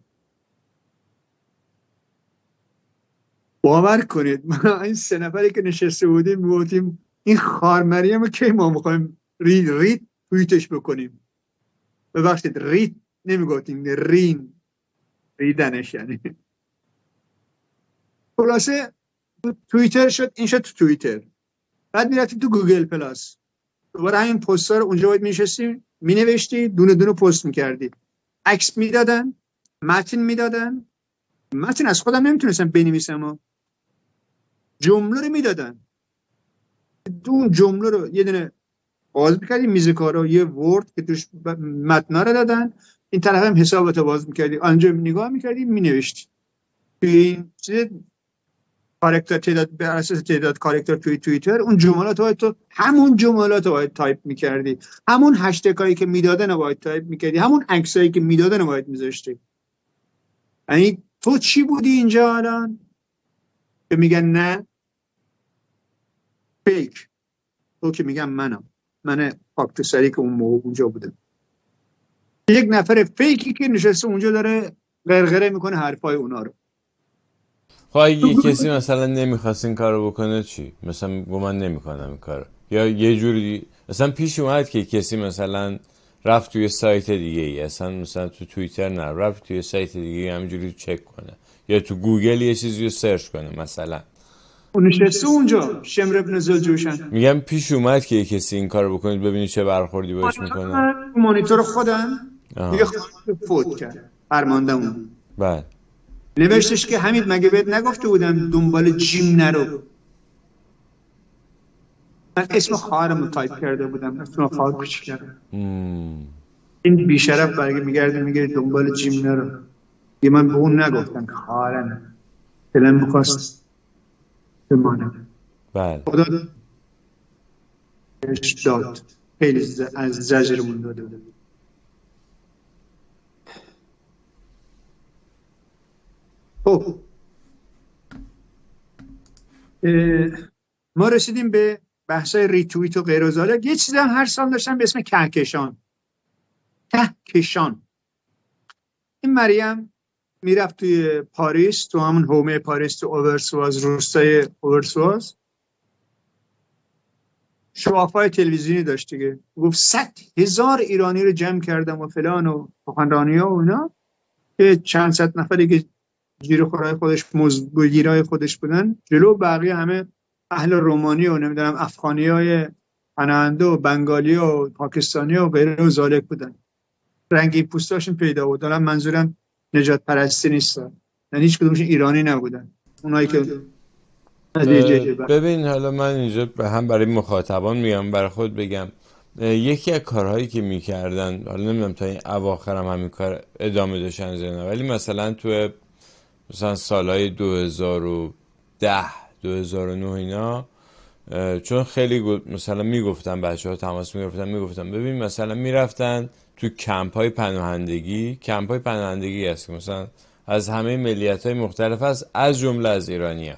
باور کنید ما این 3 نفری که نشسته بودیم میگفتیم این خار مریم رو کی ما میخوایم رید توییتش بکنیم. ببخشید رید نمیگفتیم، ریدنش یعنی. خلاصه توییتر شد، این شد تو توییتر. بعد میرفتیم تو گوگل پلاس، دوباره همین پست‌ها رو اونجا باید میشستیم مینوشتی، دونه دونه پست میکردی، عکس میدادن. متن میدادن، متن از خودم نمیتونستم بنویسم و جمله رو میدادن، اون جمله رو یه دونه باز میکردی میز کارا، یه ورد که توش متن رو دادن، این طرف هم حساباتو باز میکردی، آنجا نگاه میکردی مینوشتی توی این چیز کاراکتر، تعداد بر اساس تعداد کاراکتر توی توییتر اون جملات رو تو همون جملات رو باید تایپ میکردی، همون هشتگایی که میدادن رو باید تایپ میکردی، همون عکسایی که میدادن رو باید میذاشتی. یعنی تو چی بودی اینجا الان که میگن نه فیک؟ تو که میگم من خاکتوسری که اون موقع اونجا بودم، یک نفر فیکی که نشسته اونجا داره غرغره میکنه حرفای اونا رو. خب اگه کسی مثلا نمیخواست این کارو بکنه چی؟ مثلا گفت من نمیکنم این کارو، یا یه جوری مثلا پیش اومد که کسی مثلا رفت توی سایت دیگه ای، اصلا مثلا تو توییتر نه، رفت توی سایت دیگه ای همینجوری چک کنه یا تو گوگل یه چیزی رو سرچ کنه مثلا، اون نشسته اونجا شمر ابن زلجوشن. میگم پیش اومد که کسی این کارو بکنید ببینید چه برخوردی باش میکنه. مانیتور خودم یه آها. خانم فوت کرد، فرماندهمون بله. نوشتش که حمید مگه بهت نگفته بودم دنبال جیم نرو؟ من اسم خواهرم رو تایپ کرده بودم، اسم خواهر کوچیکم. این بیشرف برمیگرده میگه دنبال جیم نرو. یه من به اون نگفتم که خواهرم دلم میخواست بمانم. بله. خدا بهش داد، خیلی از زجرمون داده بود. خب ما رسیدیم به بحثای ریتوییت و غیر و زالک. یه چیزی هم هر سال داشتم به اسم کهکشان. کهکشان، این مریم میرفت توی پاریس، تو همون حومه پاریس، تو اوورسواز، روستای اوورسواز، شوافای تلویزیونی داشت دیگه، گفت 100,000 ایرانی رو جمع کردم و فلان و سخنرانی ها و اینا، که چند صد نفری که جیر خورای خودش مزگیرای خودش بودن، جلو بقیه همه اهل رومانی و نمیدونم افغانی های پناهنده و بنگالی و پاکستانی و غیره و زالک بودن، رنگی پوستاشون پیدا بود. دارم منظورم نجات پرستی نیستن، یعنی هیچ کدومشون ایرانی نبودن، اونایی که از یه جایی ببین حالا من اینجا هم برای مخاطبان میگم برای خود بگم، یکی از کارهایی که میکردن، حالا نمیدونم تا این اواخر هم همین کار ادامه داشتن زنه، ولی مثلا تو مثلا سالهای 2010 2009 اینا، چون خیلی مثلا میگفتن بچه ها تماس میگفتن ببین مثلا میرفتن تو کمپ های پناهندگی هست که مثلا از همه ملیت های مختلف هست، از جمله از ایرانی ها.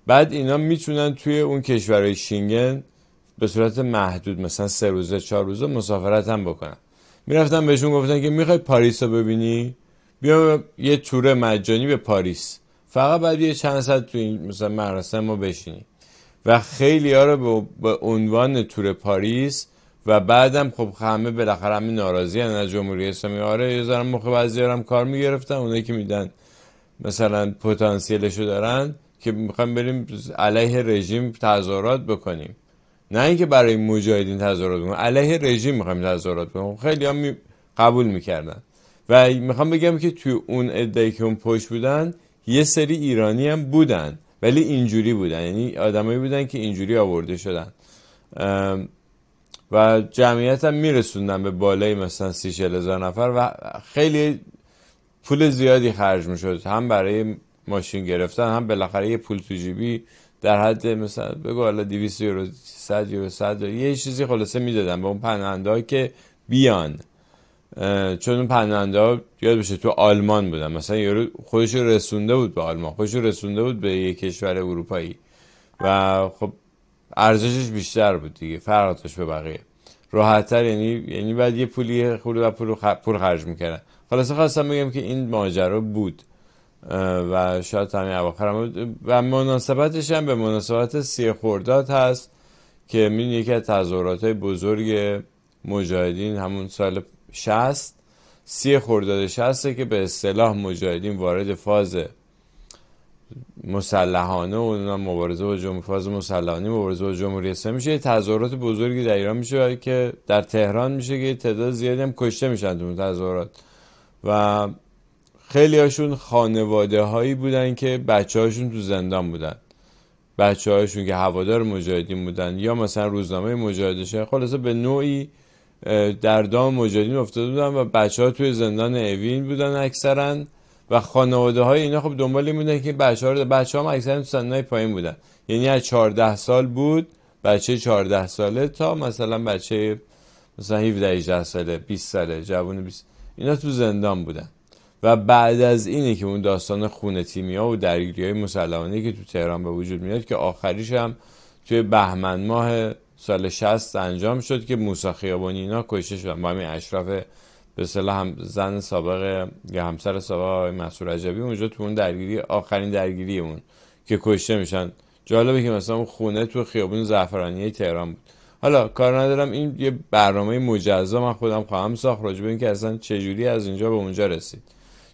بعد اینا میتونن توی اون کشورهای شینگن به صورت محدود مثلا 3 روزه 4 روزه مسافرت هم بکنن. میرفتن بهشون گفتن که میخوای پاریس رو ببینی، بیا یه تور مجانی به پاریس، فقط بعد یه چند ساعت تو این مثلا مراسم ما بشینی. و خیلی ها رو به عنوان تور پاریس، و بعدم خب همه بالاخره همه ناراضی هن از جمهوری اسلامی، آره یه ذره مخ بعضی‌ها هم کار میگرفتن، اونایی که میدن مثلا پتانسیلشو دارن که میخوایم بریم علیه رژیم تظاهرات بکنیم، نه اینکه برای مجاهدین تظاهرات بکنیم، علیه رژیم میخوایم تظاهرات بکنیم. خیلی هم قبول میکردن. و میخوام بگم که توی اون عده‌ای که اون پشت بودن یه سری ایرانی هم بودن، ولی اینجوری بودن، یعنی آدمایی بودن که اینجوری آورده شدن و جمعیت هم میرسوندن به بالای مثلا 30-40 هزار نفر و خیلی پول زیادی خرج میشد، هم برای ماشین گرفتن، هم بالاخره یه پول تو جیبی در حد مثلا بگو حالا 200 یورو 100 یورو 100 یه چیزی خلاصه میدادن به اون پناهنده که بیان. چون اون پناهنده ها یاد بشه تو آلمان بودن، مثلا یارو خودش رسونده بود به آلمان، خودش رسونده بود به یک کشور اروپایی و خب ارزشش بیشتر بود دیگه، فرق داشت به بقیه، راحت‌تر، یعنی بعد یه پولی پول خرج میکردن. خلاصه خواستم بگم که این ماجرا بود و شاید همین اواخر بود و مناسبتش هم به مناسبت 30 خرداد هست که من یکی از تظاهرات‌های بزرگ مجاهدین همون سال 60 30 خرداد 60 که به اصطلاح مجاهدین وارد فاز مسلحانه و اونا مبارزه با جمهوری، فاز مسلحانه مبارزه با جمهوری اسلامی میشه. یه تظاهرات بزرگی در ایران میشه که در تهران میشه که تعداد زیادی هم کشته میشن تو تظاهرات و خیلی هاشون خانواده هایی بودن که بچه هاشون تو زندان بودن، بچه هاشون که هوادار مجاهدین بودن یا مثلا روزنامه مجاهدشه، خلاصه به نوعی در دام مجاهدین افتاده بودن و بچه ها توی زندان اوین بودن اکثرا و خانواده های اینا خب دنبال این بودن که بچه ها هم اکثرا تو سنهای پایین بودن، یعنی از 14 سال بود، بچه 14 ساله تا مثلا بچه مثلا 17 18 ساله 20 ساله جوون 20، اینا تو زندان بودن. و بعد از اینه که اون داستان خون تیمیا و درگیری‌های مسلحانه‌ای که تو تهران به وجود میاد که آخریش هم توی بهمن ماه سال 60 انجام شد که موسی خیابانی اینا کشته شدن با همین اشرف به اصطلاح هم زن سابق یا همسر سابق آقای مسعود رجبی اونجا تو اون درگیری، آخرین درگیری اون که کشته میشن. جالبه که مثلا اون خونه تو خیابون زعفرانی تهران بود. حالا کار ندارم، این یه برنامه مجزا من خودم خواهم ساخت راجع به این که اصلا چجوری از اینجا به اونجا رسید،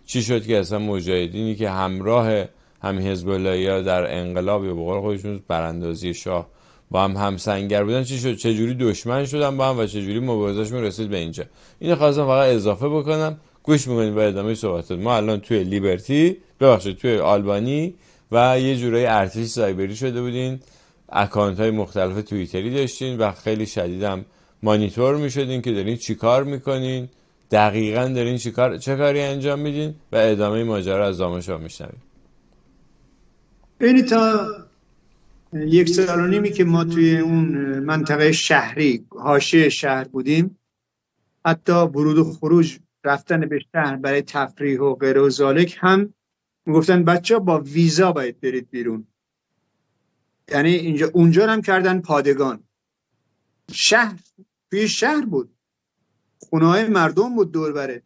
چی شد که اصلا مجاهدینی که همراه همین حزب اللهیا در انقلاب یا به قول خودشون براندازی شاه با هم همسنگر بودن، چی شد، چجوری دشمن شدن با هم و چجوری مبارزهشون رسید به اینجا. اینو خواستم فقط اضافه بکنم. گوش میکنید به ادامه صحبتات. ما الان توی لیبرتی، ببخشید توی آلبانی و یه جورایی ارتش سایبری شده بودین، اکانت های مختلف توییتری داشتین و خیلی شدیدم مانیتور میشدین که دارین چی کار میکنین، دقیقاً دارین چه کاری انجام میدین و ادامه ماجرا از دامشا میشنویم. این تا 1.5 سال که ما توی اون منطقه شهری حاشیه شهر بودیم، حتی ورود و خروج رفتن به شهر برای تفریح و غیر و ذالک هم میگفتن بچه با ویزا باید برید بیرون. یعنی اونجا هم کردن پادگان. شهر توی شهر بود، خونه های مردم بود دور بره،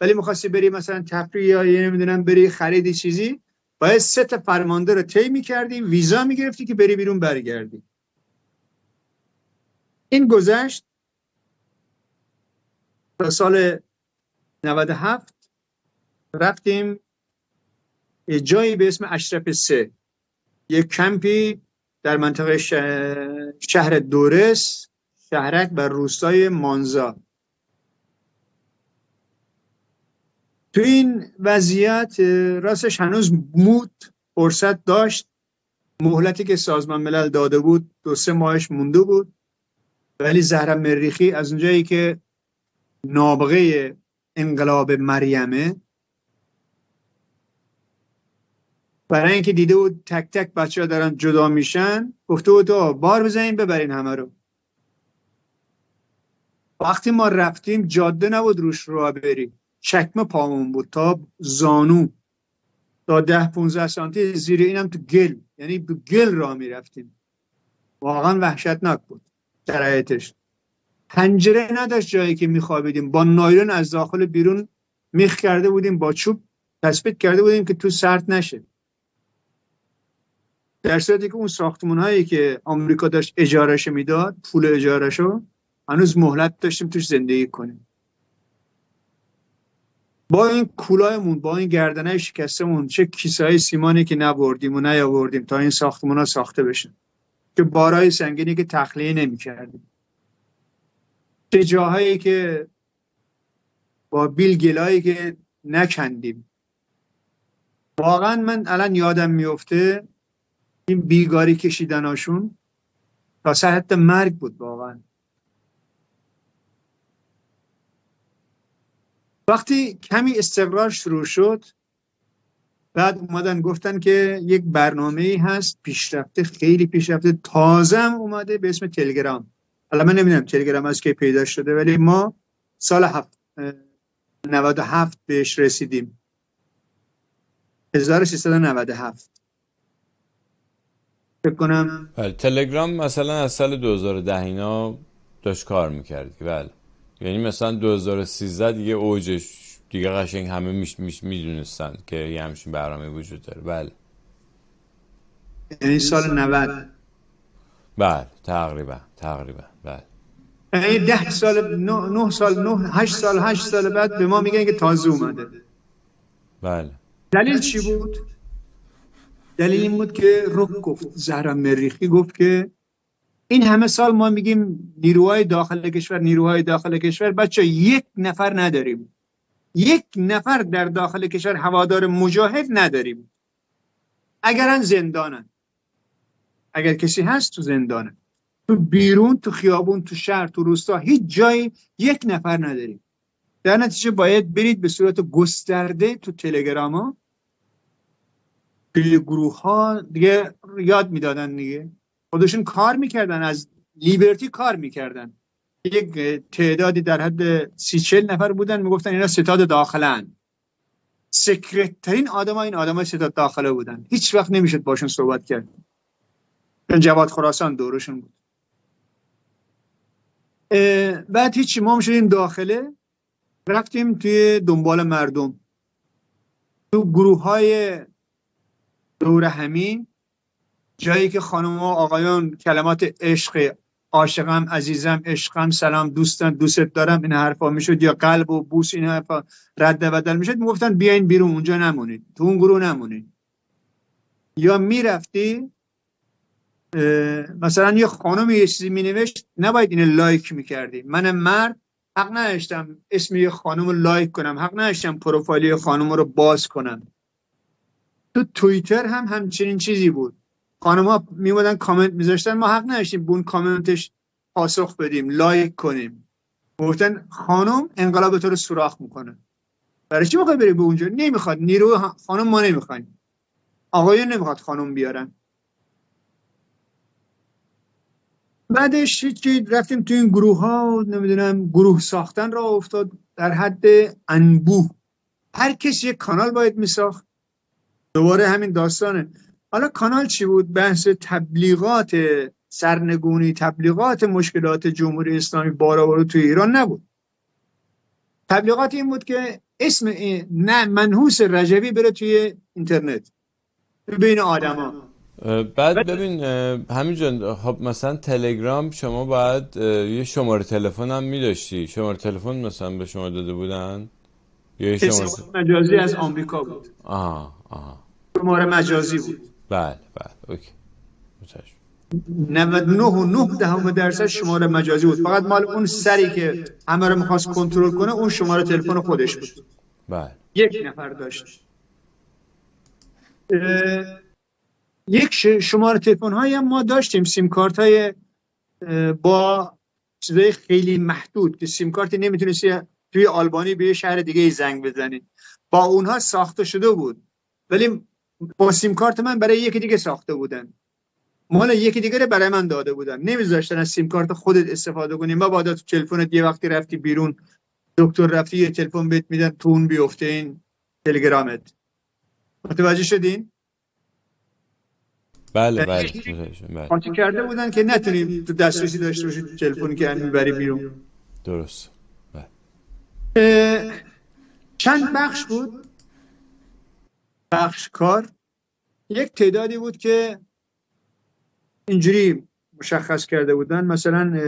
ولی میخواستی بری مثلا تفریح یا نمیدونم بری خریدی چیزی، باید 3 تا فرمانده رو طی می‌کردی، ویزا می‌گرفتی که بری بیرون برگردی. این گذشت تا سال 97 رفتیم یه جایی به اسم اشرف 3، یک کمپی در منطقه شهر دورس، شهرک و روستای مانزا. تو این وضعیت راستش هنوز فرصت داشت، مهلتی که سازمان ملل داده بود 2-3 ماهش مونده بود، ولی زهرا مریخی از اونجایی که نابغه انقلاب مریمه، برای اینکه دیده بود تک تک بچه ها دارن جدا میشن، گفته بود بار بزنین ببرین همه رو. وقتی ما رفتیم جاده نبود روش راه بری، چکمه پامون بود تا زانو، تا 10-15 سانتی زیر اینم تو گل، یعنی تو گل راه میرفتیم. واقعا وحشتناک بود شرایطش. پنجره نداشت جایی که میخوابیدیم، با نایلون از داخل بیرون میخ کرده بودیم، با چوب تثبیت کرده بودیم که تو سرد نشه. در صورتی که اون ساختمون هایی که آمریکا داشت اجارهش میداد، پول اجارهشو هنوز مهلت داشتیم توش زندگی کنیم. با این کولایمون، با این گردنه شکستمون، چه کیسه‌های سیمانی که نبردیم و نیاوردیم تا این ساختمون ها ساخته بشن، که بارای سنگینی که تخلیه نمی کردیم، چه جاهایی که با بیلگلایی که نکندیم. واقعا من الان یادم میفته این بیگاری کشیدناشون تا سر مرگ بود واقعا. وقتی کمی استقرار شروع شد، بعد اومدن گفتن که یک برنامه‌ای هست پیشرفته، خیلی پیشرفته، تازه هم اومده به اسم تلگرام. الان من نمیدونم تلگرام از کی پیدا شده، ولی ما سال 97 بهش رسیدیم، 1397 فکر کنم. تلگرام مثلا از سال 2010 اینا داشت کار میکرد، بله. یعنی مثلا 2013 دیگه اوجش دیگه قشنگ همه میدونستن که یه همچین برنامه وجود داره، بله. یعنی سال 90، بله تقریبا بله. یعنی 10 سال 9 سال 8 سال بعد به ما میگن که تازه اومده. بله. دلیل چی بود؟ دلیل این بود که رک گفت، زهرا مریخی گفت که این همه سال ما میگیم نیروهای داخل کشور، بچه 1 نفر نداریم، یک نفر در داخل کشور هوادار مجاهد نداریم. اگرن زندانن، اگر کسی هست تو زندانه، تو بیرون، تو خیابون، تو شهر، تو روستا، هیچ جایی یک نفر نداریم. در نتیجه باید برید به صورت گسترده تو تلگرام ها، توی گروه ها دیگه یاد میدادن دیگه، خودشون کار میکردن، از لیبرتی کار میکردن. یک تعدادی در حد 30-40 نفر بودن، میگفتن اینا ستاد داخلن. سکرترین آدم ها این آدم های ستاد داخله بودن، هیچ وقت نمیشد باشون صحبت کرد. جواد خراسان دورشون بود. بعد هیچی، ما شدیم داخله، رفتیم توی دنبال مردم، تو گروه های دور همی، جایی که خانم و آقایان کلمات عشق، عاشقم، عزیزم، عشقم، سلام، دوستم، دوست دارم، این حرفا میشد، یا قلب و بوس، این حرفا رد و بدل میشد، میگفتن بیاین بیرون، اونجا نمونید، تو اون گروه نمونید. یا میرفتی مثلا یه خانم یه چیزی مینوشت، نباید اینو لایک میکردی. من مرد حق نداشتم اسم یه خانم رو لایک کنم، حق نداشتم پروفایل یه خانم رو باز کنم. تو توییتر هم همچنین چیزی بود، خانم ها میمودن کامنت میذاشتن، ما حق نداشتیم به اون کامنتش پاسخ بدیم، لایک کنیم. گفتن خانم انقلاب تو رو سوراخ میکنه. برای چی میخوای بری به اونجا؟ نمیخواد نیرو خانم، ما نمیخوایم، آقایون نمیخواد خانم بیارن. بعدش چی رفتیم تو این گروه ها، نمیدونم گروه ساختن را افتاد در حد انبوه. هر کسی یک کانال باید میساخت. دوباره همین داستانه. حالا کانال چی بود؟ بحث تبلیغات سرنگونی، تبلیغات مشکلات جمهوری اسلامی بارا توی ایران نبود. تبلیغات این بود که اسم منحوس رجوی بره توی اینترنت بین آدما. بعد ببین همینجا، خب مثلا تلگرام شما باید یه شماره تلفن هم میداشتی، شماره تلفن مثلا به شما داده بودن؟ یه شماره مجازی از آمریکا بود. آها شماره مجازی بود. بله اوکی. 99.9% شماره مجازی بود، فقط مال اون سری که همه رو میخواست کنترل کنه اون شماره تلفن خودش بود. بله. یک نفر داشت. یک شماره تلفن هایی هم ما داشتیم، سیم کارت های با چیزای خیلی محدود که سیم کارتی نمیتونستی توی آلبانی به یه شهر دیگه زنگ بزنی، با اونها ساخته شده بود، ولی با سیم کارت من برای یکی دیگه ساخته بودن، مال یکی دیگه رو برای من داده بودن، نمیذاشتن از سیم کارت خودت استفاده کنی. ما بعدا تو تلفنت یه وقتی رفتی بیرون، دکتر رفتی، یه تلفن بهت میدن تو اون بیفته این تلگرامت. متوجه شدین؟ بله قاطی کرده بودن که نتونیم تو دسترسی داشته باشی تو تلفنی که میبری بیرون. درست. چند بخش بود بخش کار. یک تعدادی بود که اینجوری مشخص کرده بودن، مثلا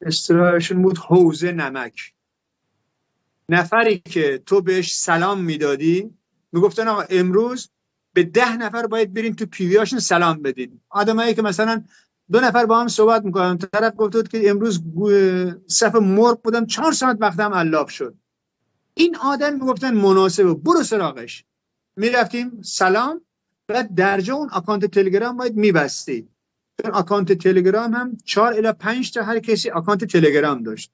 اصطلاحشون بود حوزه نمک. نفری که تو بهش سلام میدادی میگفتن آقا امروز به 10 نفر باید برین تو پیویاشون سلام بدین. آدمایی که مثلا 2 نفر با هم صحبت میکنن، طرف گفته بود که امروز صف مرغ بودم 4 ساعت وقتم علاف شد، این آدم میگفتن مناسبه برو سراغش. میرفتیم سلام، بعد درجا اون اکانت تلگرام باید میبستی. چون اکانت تلگرام هم 4 الی 5 تا هر کسی اکانت تلگرام داشت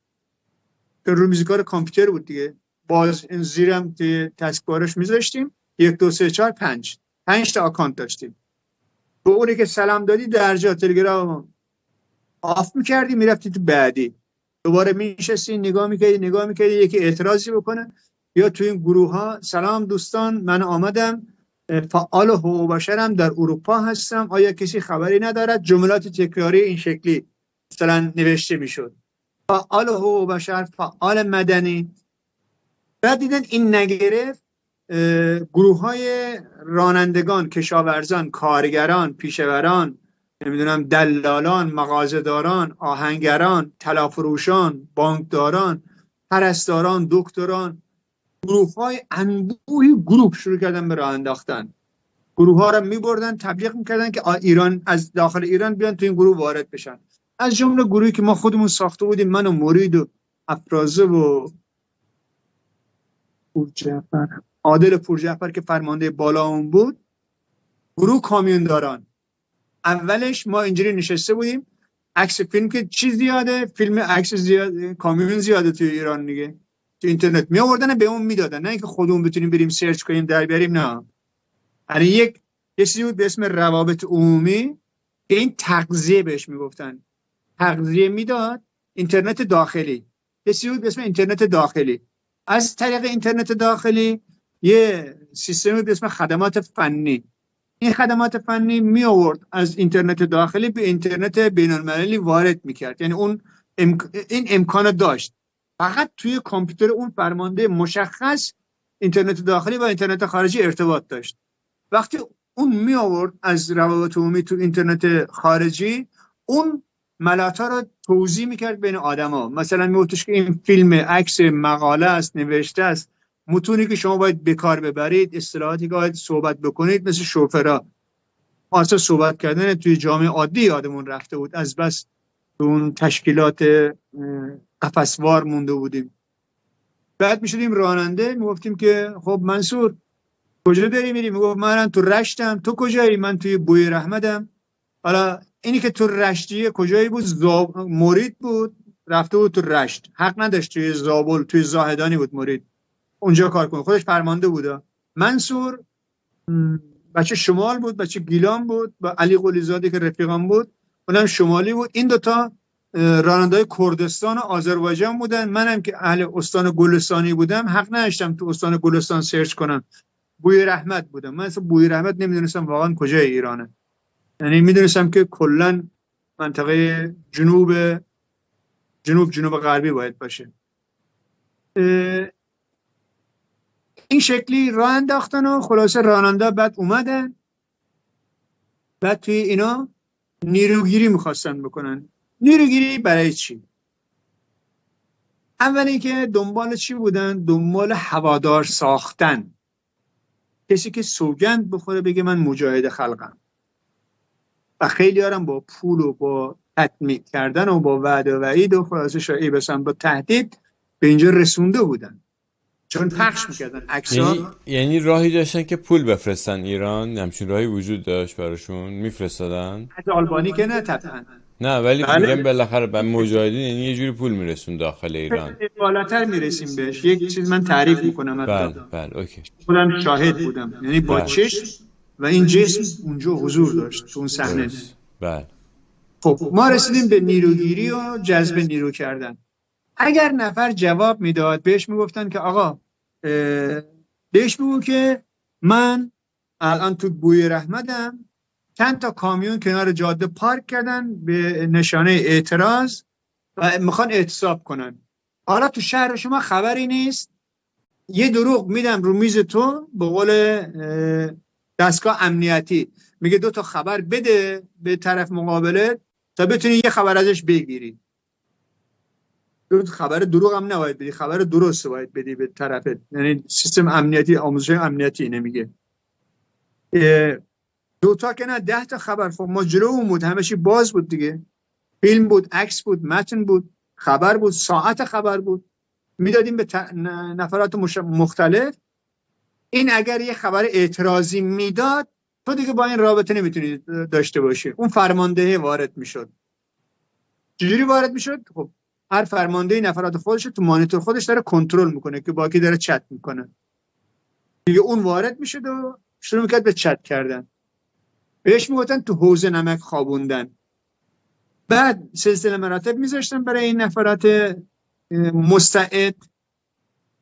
که رو میزکار کامپیوتر بود دیگه. باز این زیرم توی تسکبارش میذاشتیم 1 2 3 4 5 تا اکانت داشتیم. به اونی که سلام دادی درجا تلگرام آف میکردی، میرفتی تو بعدی، دوباره میشستی نگاه میکردی یکی اعتراضی بکنه، یا تو این گروه ها سلام دوستان من آمدم، فعال حقوق بشرم، در اروپا هستم، آیا کسی خبری ندارد؟ جملات تکراری این شکلی مثلا نوشته میشد، فعال حقوق بشر، فعال مدنی. بعد دیدن این نگرفت، گروه های رانندگان، کشاورزان، کارگران، پیشوران، نمیدونم دلالان، مغازه‌داران، آهنگران، طلافروشان، بانکداران، پرستاران، دکتران، گروه های انبوهی گروه شروع کردن به راه انداختن. گروه ها را میبردن تبلیغ میکردن که ایران، از داخل ایران بیان تو این گروه وارد بشن. از جمله گروهی که ما خودمون ساخته بودیم، من و مرید و افرازه و پورجعفر، عادل پورجعفر که فرمانده بالا اون بود، گروه کامیونداران. اولش ما اینجوری نشسته بودیم، عکس فیلم که چی زیاده، فیلم عکس زیاده، کامیون زیاده توی ایران دیگه، تو اینترنت می آوردن به اون میدادن، نه اینکه خودمون بتونیم بریم سرچ کنیم در بیاریم. نه، یعنی یک چیزی بود به اسم روابط عمومی که این تغذیه بهش میگفتن، تغذیه میداد. اینترنت داخلی، چیزی بود به اسم اینترنت داخلی. از طریق اینترنت داخلی یه سیستمی به اسم خدمات فنی، این خدمات فنی می آورد از اینترنت داخلی به اینترنت بین المللی وارد میکرد. یعنی این امکان داشت، فقط توی کامپیوتر اون فرمانده مشخص اینترنت داخلی با اینترنت خارجی ارتباط داشت. وقتی اون می آورد از روابط عمومی تو اینترنت خارجی، اون ملاتا رو توزیع میکرد بین آدما. مثلا میگفتش که این فیلم، عکس، مقاله است، نوشته است، متونی که شما باید به کار ببرید، اصطلاحاتی که باید صحبت بکنید، مثل شوفرا. اصلا صحبت کردن توی جامعه عادی یادمون رفته بود، از بس اون تشکیلات قفسوار مونده بودیم. بعد میشدیم راننده، میگفتیم که خب منصور کجا داری میری؟ میگفت من تو رشتم. تو کجایی؟ من توی بوی رحمتم. حالا اینی که تو رشتیه کجایی بود؟ مرید بود، رفته بود تو رشت، حق نداشت توی زابل، توی زاهدانی بود مرید اونجا کار کنه، خودش فرمانده بود. منصور بچه شمال بود، بچه گیلان بود، با علی قلی زاده که رفیقم بود اونم شمالی بود. این دوتا راننده‌های کردستان و آذربایجان بودن. منم که اهل استان گلستانی بودم، حق نداشتم تو استان گلستان سرچ کنم، بوی رحمت بودم. من اصلا بوی رحمت نمیدونستم واقعا کجای ایرانه، یعنی میدونستم که کلا منطقه جنوب غربی باید باشه. این شکلی راه انداختن و خلاصه راننده بعد اومدن، بعد توی اینا نیروگیری میخواستن بکنن. نیروگیری برای چی؟ اولی که دنبال چی بودن؟ دنبال هوادار ساختن، کسی که سوگند بخوره بگه من مجاهد خلقم. و خیلی هارم با پول و با تطمیع کردن و با وعده و وعید و خلاصه شایی بسن با تهدید به اینجا رسونده بودن، چون پخش میکردن عکس‌ها. یعنی راهی داشتن که پول بفرستن ایران؟ همچین راهی وجود داشت براشون میفرستادن؟ از آلبانی که نه طبعا. نه ولی بله. میگم بالاخره به مجاهدین یعنی یه جوری پول میرسون داخل ایران. بالاتر میرسیم بهش. یک چیز من تعریف میکنم، بله اوکی. خودم شاهد بودم، یعنی با چشم و این جسم اونجا حضور داشت تو اون صحنه. بله. خب ما رسیدیم به نیروگیری و جذب نیرو کردن. اگر نفر جواب میداد بهش میگفتن که آقا بهش بگو که من الان تو بوی رحمتم، چند تا کامیون کنار جاده پارک کردن به نشانه اعتراض و میخوان اعتصاب کنن. حالا تو شهر شما خبری نیست، یه دروغ میدم رو میز تو، به قول دستگاه امنیتی میگه 2 تا خبر بده به طرف مقابله تا بتونی یه خبر ازش بگیری. 2 خبر دروغ هم نباید بدی، خبر درست باید بدی به طرفت. یعنی سیستم امنیتی، آموزش امنیتی نمیگه 2 تا که نه 10 تا خبر. خب ما جلو بود، همه چی باز بود دیگه، فیلم بود، عکس بود، متن بود، خبر بود، ساعت خبر بود، میدادیم به نفرات مختلف. این اگر یه خبر اعتراضی میداد، تو دیگه با این رابطه نمیتونی داشته باشی. اون فرمانده وارد میشد. چجوری وارد میشد؟ خب هر فرمانده نفرات خودش تو مانیتور خودش داره کنترل میکنه که با کی داره چت میکنه دیگه. اون وارد میشد و شروع میکرد به چت کردن. بهش میگفتن تو حوض نمک خوابوندن. بعد سلسله مراتب میذاشتن برای این نفرات مستعد.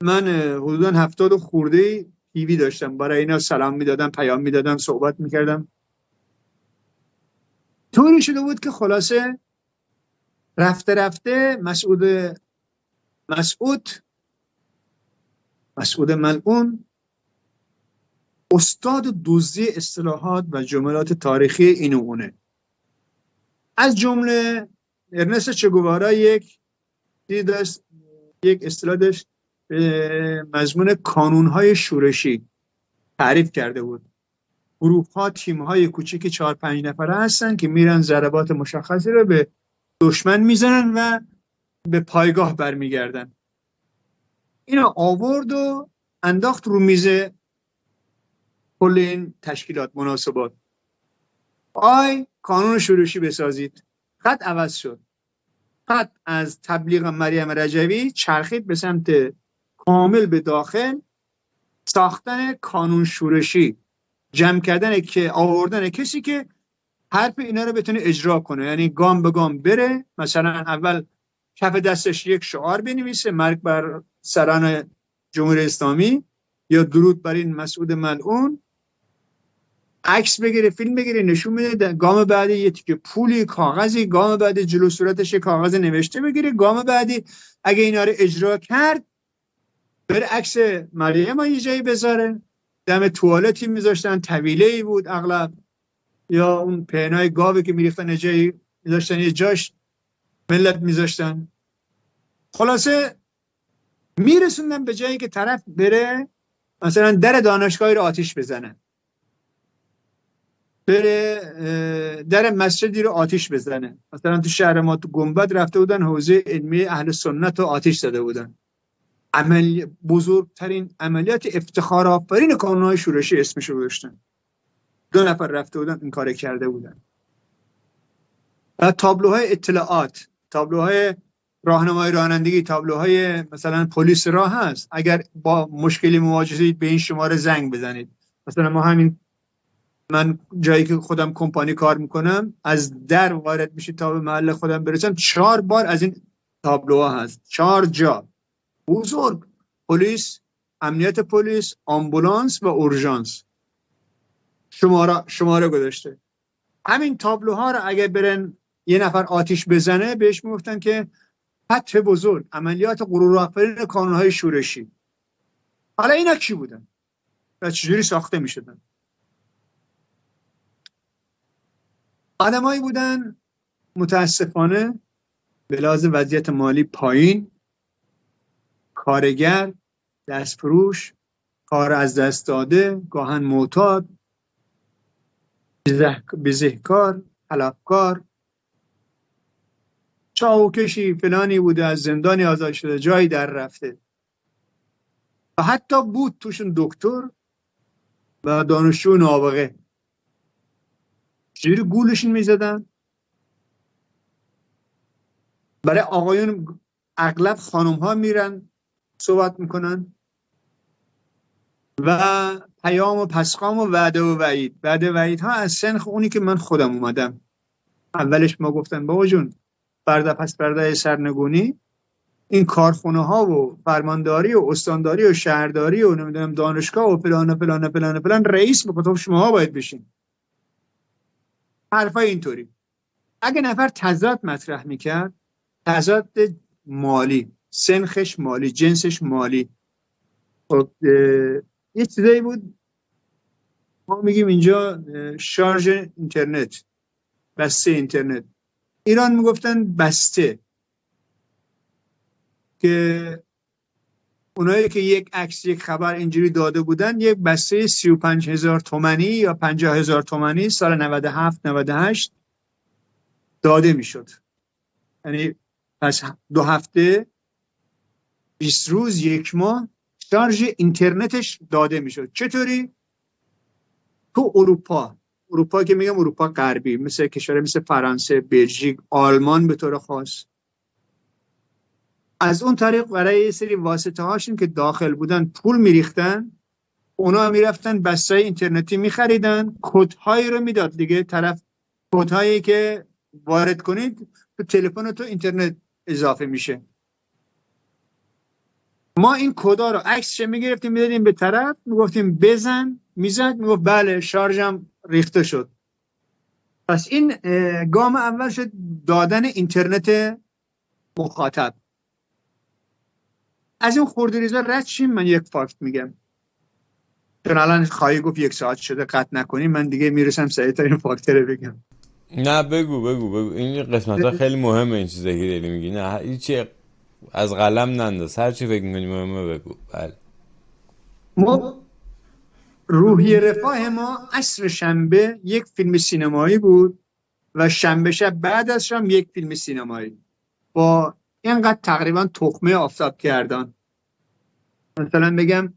من حدودا 70 خورده تیوی داشتم، برای اینا سلام میدادم، پیام میدادم، صحبت میکردم. طوری شده بود که خلاصه رفته رفته مسعود ملعون استاد دزدی اصطلاحات و جملات تاریخی این و اونه. از جمله ارنست چگوارا یک اصطلاح داشت به مضمون کانونهای شورشی تعریف کرده بود. گروه ها، تیم های کوچیک 4-5 نفره هستن که میرن ضربات مشخصی رو به دشمن میزنن و به پایگاه برمیگردن. اینو آورد و انداخت رو میز کل این تشکیلات مناسبات. قانون شورشی بسازید. خط عوض شد. خط از تبلیغ مریم رجوی چرخید به سمت کامل به داخل ساختن قانون شورشی، جمع کردن که آوردن کسی که حرف اینا رو بتونه اجرا کنه، یعنی گام به گام بره. مثلا اول کف دستش یک شعار بنویسه، مرگ بر سران جمهوری اسلامی یا درود بر این مسعود ملعون، عکس بگیره، فیلم بگیره، نشون میده. گام بعدی یه تیکه پولی، کاغذی، گام بعدی جلو صورتش کاغذ نوشته بگیره، گام بعدی اگه اینا رو اجرا کرد بره عکس مریم یه جایی بذاره. دم توالتی میذاشتن، طویله‌ای بود اغلب، یا اون پهنای گاوی که میریختن یه جایی میذاشتن، یه جاش ملت میذاشتن. خلاصه میرسوندن به جایی که طرف بره مثلا در دانشگاهی رو آتیش بزنه، بره در مسجدی رو آتیش بزنه. مثلا تو شهر ما تو گنبد رفته بودن حوزه علمی اهل سنت رو آتیش زده بودن. بزرگترین عملیات افتخار آفرین کانون‌های شورشی اسمش رو گذاشتن. 2 نفر رفته بودن این کار کرده بودن. و تابلوهای اطلاعات، تابلوهای راهنمای رانندگی، تابلوهای مثلا پلیس راه هست. اگر با مشکلی مواجهید به این شماره زنگ بزنید. مثلا من جایی که خودم کمپانی کار میکنم، از در وارد میشید تا به محل خودم برسم 4 بار از این تابلوها هست. 4 جا بزرگ، پلیس، امنیت پلیس، آمبولانس و اورژانس شماره گذاشته. همین تابلوها رو اگه برن یه نفر آتیش بزنه بهش میگفتن که فتح بزرگ، عملیات غرورآفرین کانون‌های شورشی. حالا اینا کی بودن و چجوری ساخته میشدن؟ آدمایی بودن متاسفانه به لحاظ وضعیت مالی پایین، کارگر، دستفروش، کار از دست داده، گاهن معتاد، بزهکار، طلبکار، چاوکشی فلانی بوده، از زندانی آزاد شده، جایی در رفته. و حتی بود توشون دکتر و دانشجو نابغه. چجوری گولشون میزدن؟ برای آقایون اغلب خانم ها میرن صحبت میکنن و پیام و پسخام و وعده و وعید. وعده و وعید ها از سنخ اونی که من خودم اومدم. اولش ما گفتن بابا جون برده پس برده سرنگونی، این کارخونه ها و فرمانداری و استانداری و شهرداری و نمیدونم دانشگاه و فلان و فلان و فلان و فلان رئیس به کتاب شما ها باید بشین. حرفای اینطوری. اگه نفر تضاد مطرح میکرد، تضاد مالی، سنخش مالی، جنسش مالی، خب یه چیزایی بود ما میگیم اینجا شارژ اینترنت، بسته اینترنت. ایران میگفتن بسته، که اونایی که یک عکس یک خبر اینجوری داده بودن یک بسته 35,000 تومانی یا 50,000 تومانی سال 97-98 داده میشد. یعنی پس 2 هفته 20 روز 1 ماه شارژ اینترنتش داده میشد. چطوری؟ تو اروپا که میگم اروپا غربی، مثل کشور مثل فرانسه، بلژیک، آلمان به طور خاص، از اون طریق برای یه سری واسطه هاشون که داخل بودن پول میریختن، اونا میرفتن بسته اینترنتی میخریدن، کدهایی رو میداد دیگه طرف، کدهایی که وارد کنید تو تلفن تو اینترنت اضافه میشه. ما این کدا رو عکسش میگرفتیم میدادیم به طرف، میگفتیم بزن، میزد، میگفت بله شارژم ریخته شد. پس این گام اول شد دادن اینترنت مخاطب. از این خردریزا رد شیم. من یک فاکت میگم چون الان خواهی گفت 1 ساعت شده قطع نکنیم، من دیگه میرسم سریعتر این فاکتور رو بگم. نه بگو این قسمت ها خیلی مهمه. این چیزایی که داری میگی نه هیچی از قلم ننداز، هر چی فکر میکنی مهمه بگو. بله. ما روحی رفاه ما عصر شنبه یک فیلم سینمایی بود و شنبه شب بعد از شام یک فیلم سینمایی با اینقدر تقریبا تخمه آفتاب کردن. مثلا بگم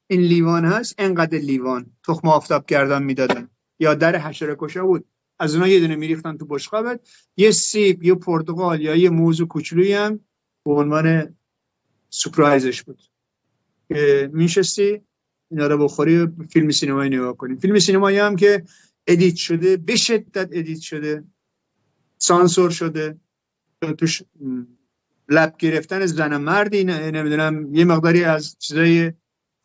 این لیوان هست، انقدر لیوان تخم آفتاب گردان میدادن، یا در حشره کشا بود، از اونها یه دونه میریختن تو بشقابت، یه سیب، یه پرتقال یا یه موز کوچولویی هم به عنوان سورپرایزش بود. میشستی اینا رو بخوری، فیلم سینمایی نگاه کنیم. فیلم سینمایی هم که ادیت شده، به شدت ادیت شده، سانسور شده، توش لب گرفتن زن مردی، نمیدونم یه مقداری از چیزای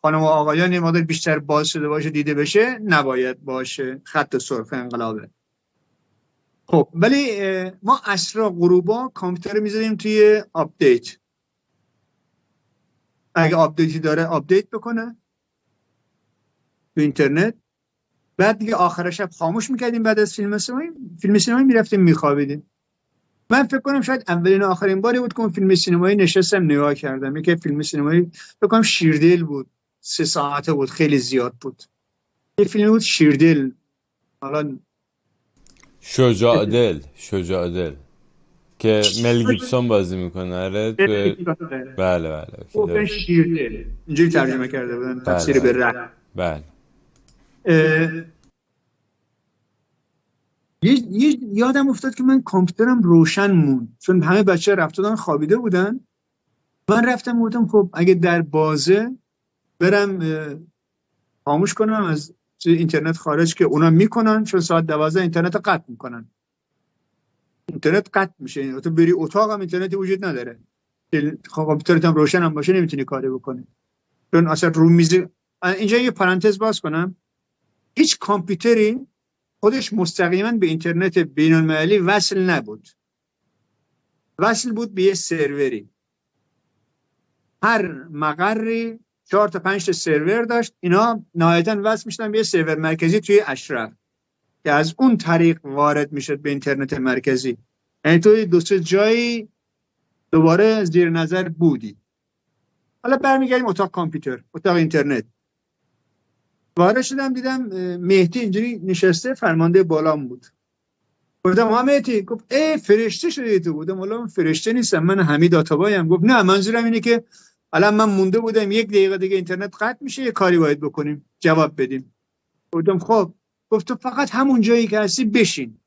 خانم و آقایان یه مقدار بیشتر باز شده باشه، دیده بشه، نباید باشه، خط سرخ انقلابه. خب ولی ما عصرا غروبا کامپیوتر رو میذاریم توی آپدیت، اگه آپدیتی داره آپدیت بکنه تو اینترنت، بعد دیگه آخر شب خاموش میکردیم، بعد از فیلم سینمایی میرفتیم میخوابیدیم. من فکر کنم شاید اولین و آخرین باری بود که فیلم سینمایی نشستم نگاه کردم. یکی فیلم سینمایی فکر کنم شیردل بود، 3 ساعته بود، خیلی زیاد بود. یه فیلم بود شیردل، حالا شجاع دل که مل گیبسون بازی میکنه. آره بله گفتن شیردل اینجوری ترجمه کرده بودن، تفسیر به رد. بله. یادم افتاد که من کامپیوترم روشن موند، چون همه بچه رفتادن خوابیده بودن. من رفتم گفتم خب اگه در بازه برم خاموش کنم، از اینترنت خارج، که اونا میکنن، چون ساعت 12 اینترنت قطع میکنن. اینترنت قطع میشه، تو بری اتاق هم اینترنتی وجود نداره، کامپیوترت هم روشن هم باشه نمیتونی کاری بکنی، چون اصلا رو میز. اینجا یه پرانتز باز کنم، هیچ کامپیوتری خودش مستقیما به اینترنت بین المللی وصل نبود، وصل بود به یه سروری. هر مقری 4 تا 5 تا سرور داشت، اینا نهایتاً وصل میشدن به یه سرور مرکزی توی اشرف که از اون طریق وارد میشد به اینترنت مرکزی. یعنی توی 2-3 جایی دوباره زیر نظر بودی. حالا برمیگردیم اتاق کامپیوتر، اتاق اینترنت. وارد شدم دیدم مهدی اینجوری نشسته، فرمانده بالام بود. گفتم ها مهدی، گفت فرشته شدی تو؟ بودم والا من فرشته نیستم، من حمید آتابایم. گفت نه منظورم اینه که الان من مونده بودم 1 دقیقه دیگه اینترنت قطع میشه، یه کاری باید بکنیم، جواب بدیم. گفتم خب. گفت تو فقط همون جایی که هستی بشین،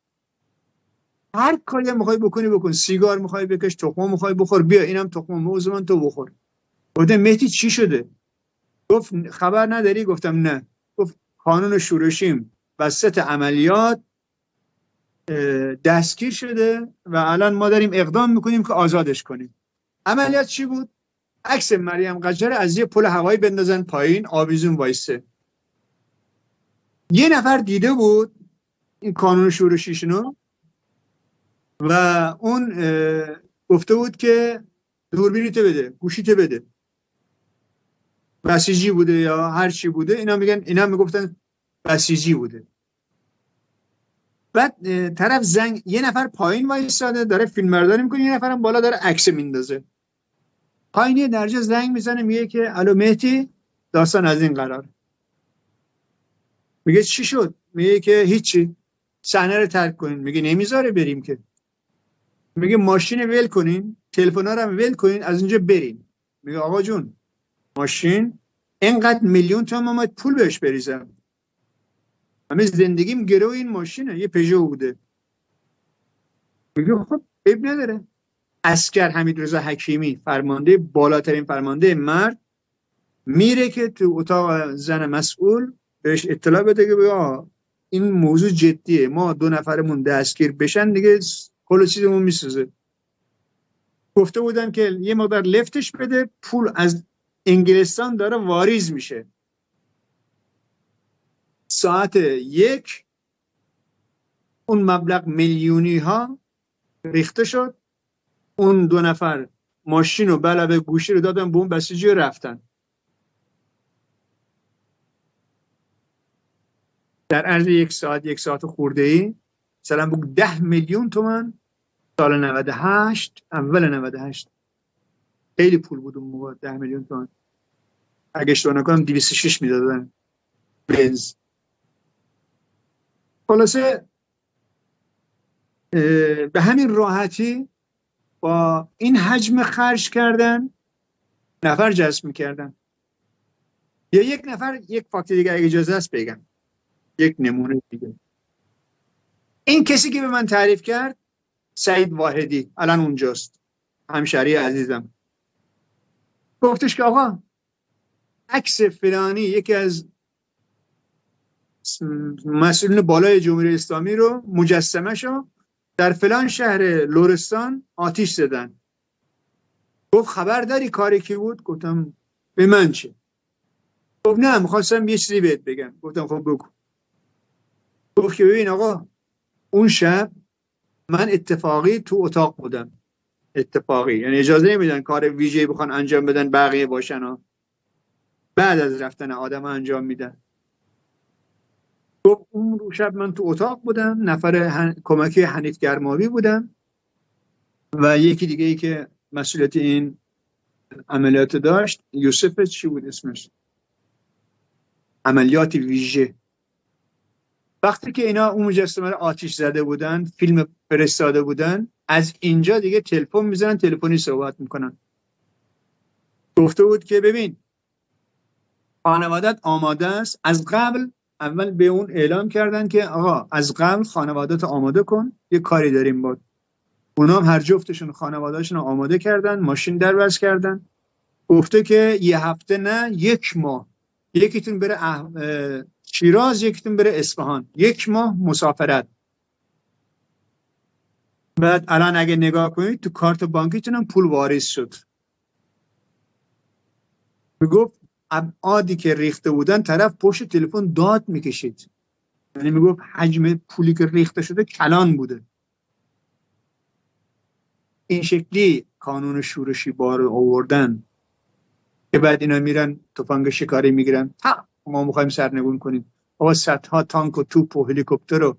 هر کاری میخوای بکنی بکن، سیگار میخوای بکش، تخم میخوای بخور، بیا اینم تخم موز من تو بخور. گفتم مهدی چی شده؟ گفت خبر نداری؟ گفتم نه. گفت قانون شورشیم وسط عملیات دستگیر شده و الان ما داریم اقدام میکنیم که آزادش کنیم. عملیات چی بود؟ عکس مریم قجر از یه پل هوایی بندازن پایین، آویزون وایسه. یه نفر دیده بود این قانون شورشیشونو و اون گفته بود که دوربینیته بده، گوشیته بده. بسیجی بوده یا هر چی بوده، اینا میگفتن بسیجی بوده. بعد طرف زنگ، یه نفر پایین وایساده داره فیلم برداری میکنه، یه نفرم بالا داره عکس میندازه. پایینی درجه زنگ میزنه، میگه که الو مهدی، داستان از این قرار. میگه چی شد؟ میگه که هیچی، صحنه رو ترک کنین. میگه نمیذاره بریم که. میگه ماشین ول کنین، تلفن‌ها رو ول کنین، از اینجا بریم. میگه آقا جون ماشین اینقدر میلیون تومان من پول بهش بریزم، همه زندگیم گرو این ماشینه، یه پژو بوده. میگه خب عیب نداره. عسکر حمیدرضا حکیمی، فرمانده، بالاترین فرمانده مرد، میره که تو اتاق زن مسئول بهش اطلاع بده که بگه این موضوع جدیه، ما 2 نفرمون دستگیر بشن دیگه کل چیزمون میسوزه. گفته بودن که یه مقدار لفتش بده، پول از انگلستان داره واریز میشه. ساعت 1 اون مبلغ میلیونی ها ریخته شد. اون 2 نفر ماشین و بلبه گوشی رو دادن به اون بسیجی و رفتن. در عرض 1 ساعت خورده ای مثلا بگو 10 میلیون تومان سال 98، اول 98 خیلی پول بود اون موقع. 10 میلیون تومان اگه اشتباه نکنم 206 میدادن بنز. خلاصه به همین راحتی با این حجم خرج کردن نفر جذب میکردن. یا یک نفر، یک فاکت دیگه اگه اجازه است بگم، یک نمونه دیگه. این کسی که به من تعریف کرد سعید واحدی الان اونجاست، همشهری عزیزم، گفتش که آقا عکس فلانی یکی از مسئولین بالای جمهوری اسلامی رو، مجسمه شو در فلان شهر لرستان آتیش زدن. گفت خبر داری کاری کی بود؟ گفتم به من چه؟ گفت نه میخواستم یه چیزی بهت بگم. گفتم خب بگو. گفت که ببین آقا، اون شب من اتفاقی تو اتاق بودم، اتفاقی، یعنی اجازه نمیدن کار ویژه‌ای بخوان انجام بدن بقیه باشن ها، بعد از رفتن آدم انجام میدن. گفت اون رو شب من تو اتاق بودم، نفر کمکی حنیف گرماوی بودم و یکی دیگه ای که مسئولیت این عملیات داشت، یوسف چی بود اسمش، عملیات ویژه. وقتی که اینا اون مجسمه رو آتیش زده بودن، فیلم فرستاده بودن، از اینجا دیگه تلفن میزنن، تلفنی صحبت میکنن. گفته بود که ببین خانوادت آماده است. از قبل اول به اون اعلام کردن که آقا از قبل خانوادت آماده کن، یه کاری داریم با. اونا هم هر جفتشون خانواده‌شون آماده کردن، ماشین دربست کردن. گفته که یه هفته نه، یک ماه، یکیتون بره شیراز، یکیتون بره اصفهان، یک ماه مسافرت. بعد الان اگه نگاه کنید تو کارت بانکیتون هم پول واریز شد. میگفت ابعادی که ریخته بودن طرف پشت تلفن داد میکشید، یعنی میگفت حجم پولی که ریخته شده کلان بوده. این شکلی قانون شورشی بار آوردن که بعد اینا میرن تفنگ شکاری میگیرن، ما میخوایم سرنگون کنیم. آقا صدها تانک و توپ و هلیکوپتر و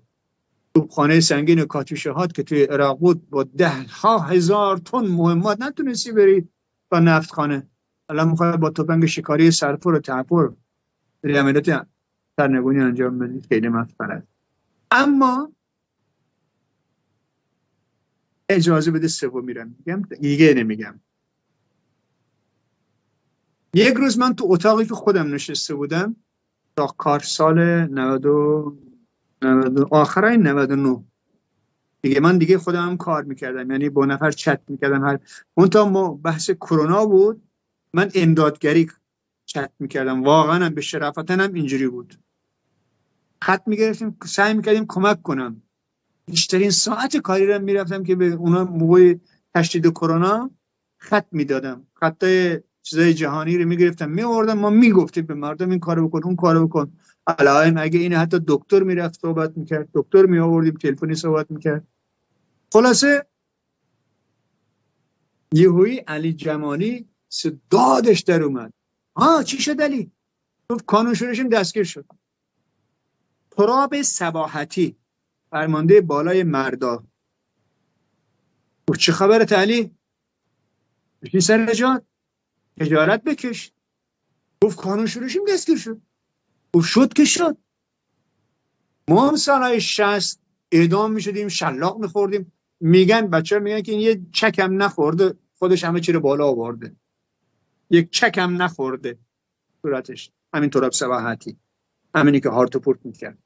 توپخانه سنگین و کاتوشهات که توی عراق بود با 10,000 تن مهمات نتونستی بری با نفتخانه. الان میخوای با تفنگ شکاری سرپر و تعپر بری عملیات سرنگونی انجام بدی. خیلی مسخره. اما اجازه بده سومی رو میگم، دیگه نمیگم. یک روز من تو اتاقی که خودم نشسته بودم، تا کار سال 90 آخرای 99 دیگه، من دیگه خودم هم کار میکردم، یعنی با نفر چت میکردم. اون تا ما بحث کرونا بود، من امدادگری چت میکردم، واقعا هم به شرافتن هم اینجوری بود. خط میگرفتیم، سعی میکردیم کمک کنم. بیشترین ساعت کاری رو میرفتم که به اونا موقع تشدید کرونا خط میدادم، خطای چیزای جهانی رو میگرفتم میآوردم، ما میگفتیم به مردم این کارو بکن اون کارو بکن. علائم اگه این حتی دکتر میرفت صحبت میکرد، دکتر میآوردیم تلفنی صحبت میکرد. خلاصه یهویی علی جمالی دادش در اومد. چی شد علی؟ گفت کانون شورشیم دستگیر شد. تراب صباحتی، فرمانده بالای مردا. گفت چه خبرت علی؟ بشین سر جات، خجالت بکش. گفت کانون شورشیم دستگیر شد. گفت شد که شد. ما هم سالهای 60 اعدام میشدیم، شلاق میخوردیم. میگن بچه میگن که این یه چکم نخورده خودش همه چی رو بالا آورده. یک چکم نخورده صورتش، همین تراب صباحتی، همینی که هارت و پورت میکرد.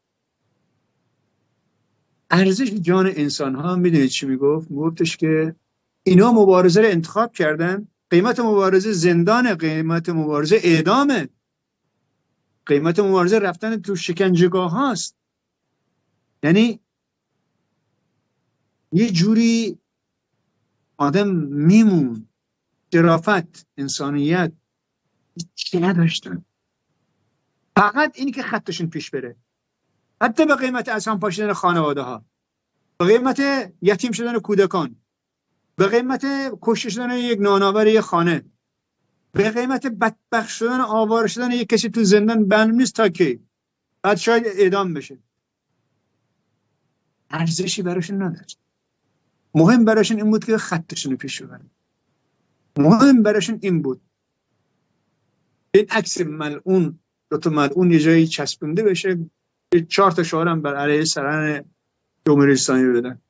ارزش جان انسان ها میدونید چی میگفت؟ میگفتش که اینا مبارزه رو انتخاب کردن، قیمت مبارزه زندانه، قیمت مبارزه اعدامه، قیمت مبارزه رفتن تو شکنجهگاه هاست. یعنی یه جوری آدم میمون، شرافت، انسانیت چی نداشتن، فقط اینی که خطشون پیش بره، حتی به قیمت از هم پاشیدن خانواده ها، به قیمت یتیم شدن کودکان، به قیمت کشته شدن یک نانآور یک خانه، به قیمت بدبخت شدن، آواره شدن یک کسی تو زندان. معلوم نیست تا کی، بعد شاید اعدام بشه. ارزشی براشون نداشت. مهم براشون این بود که خطشون رو پیش ببرن. مهم براشون این بود این عکس ملعون، دوتا ملعون یه جایی چسبونده بشه، 4 تا شعارم بر علیه سران جمهوری اسلامی بدن.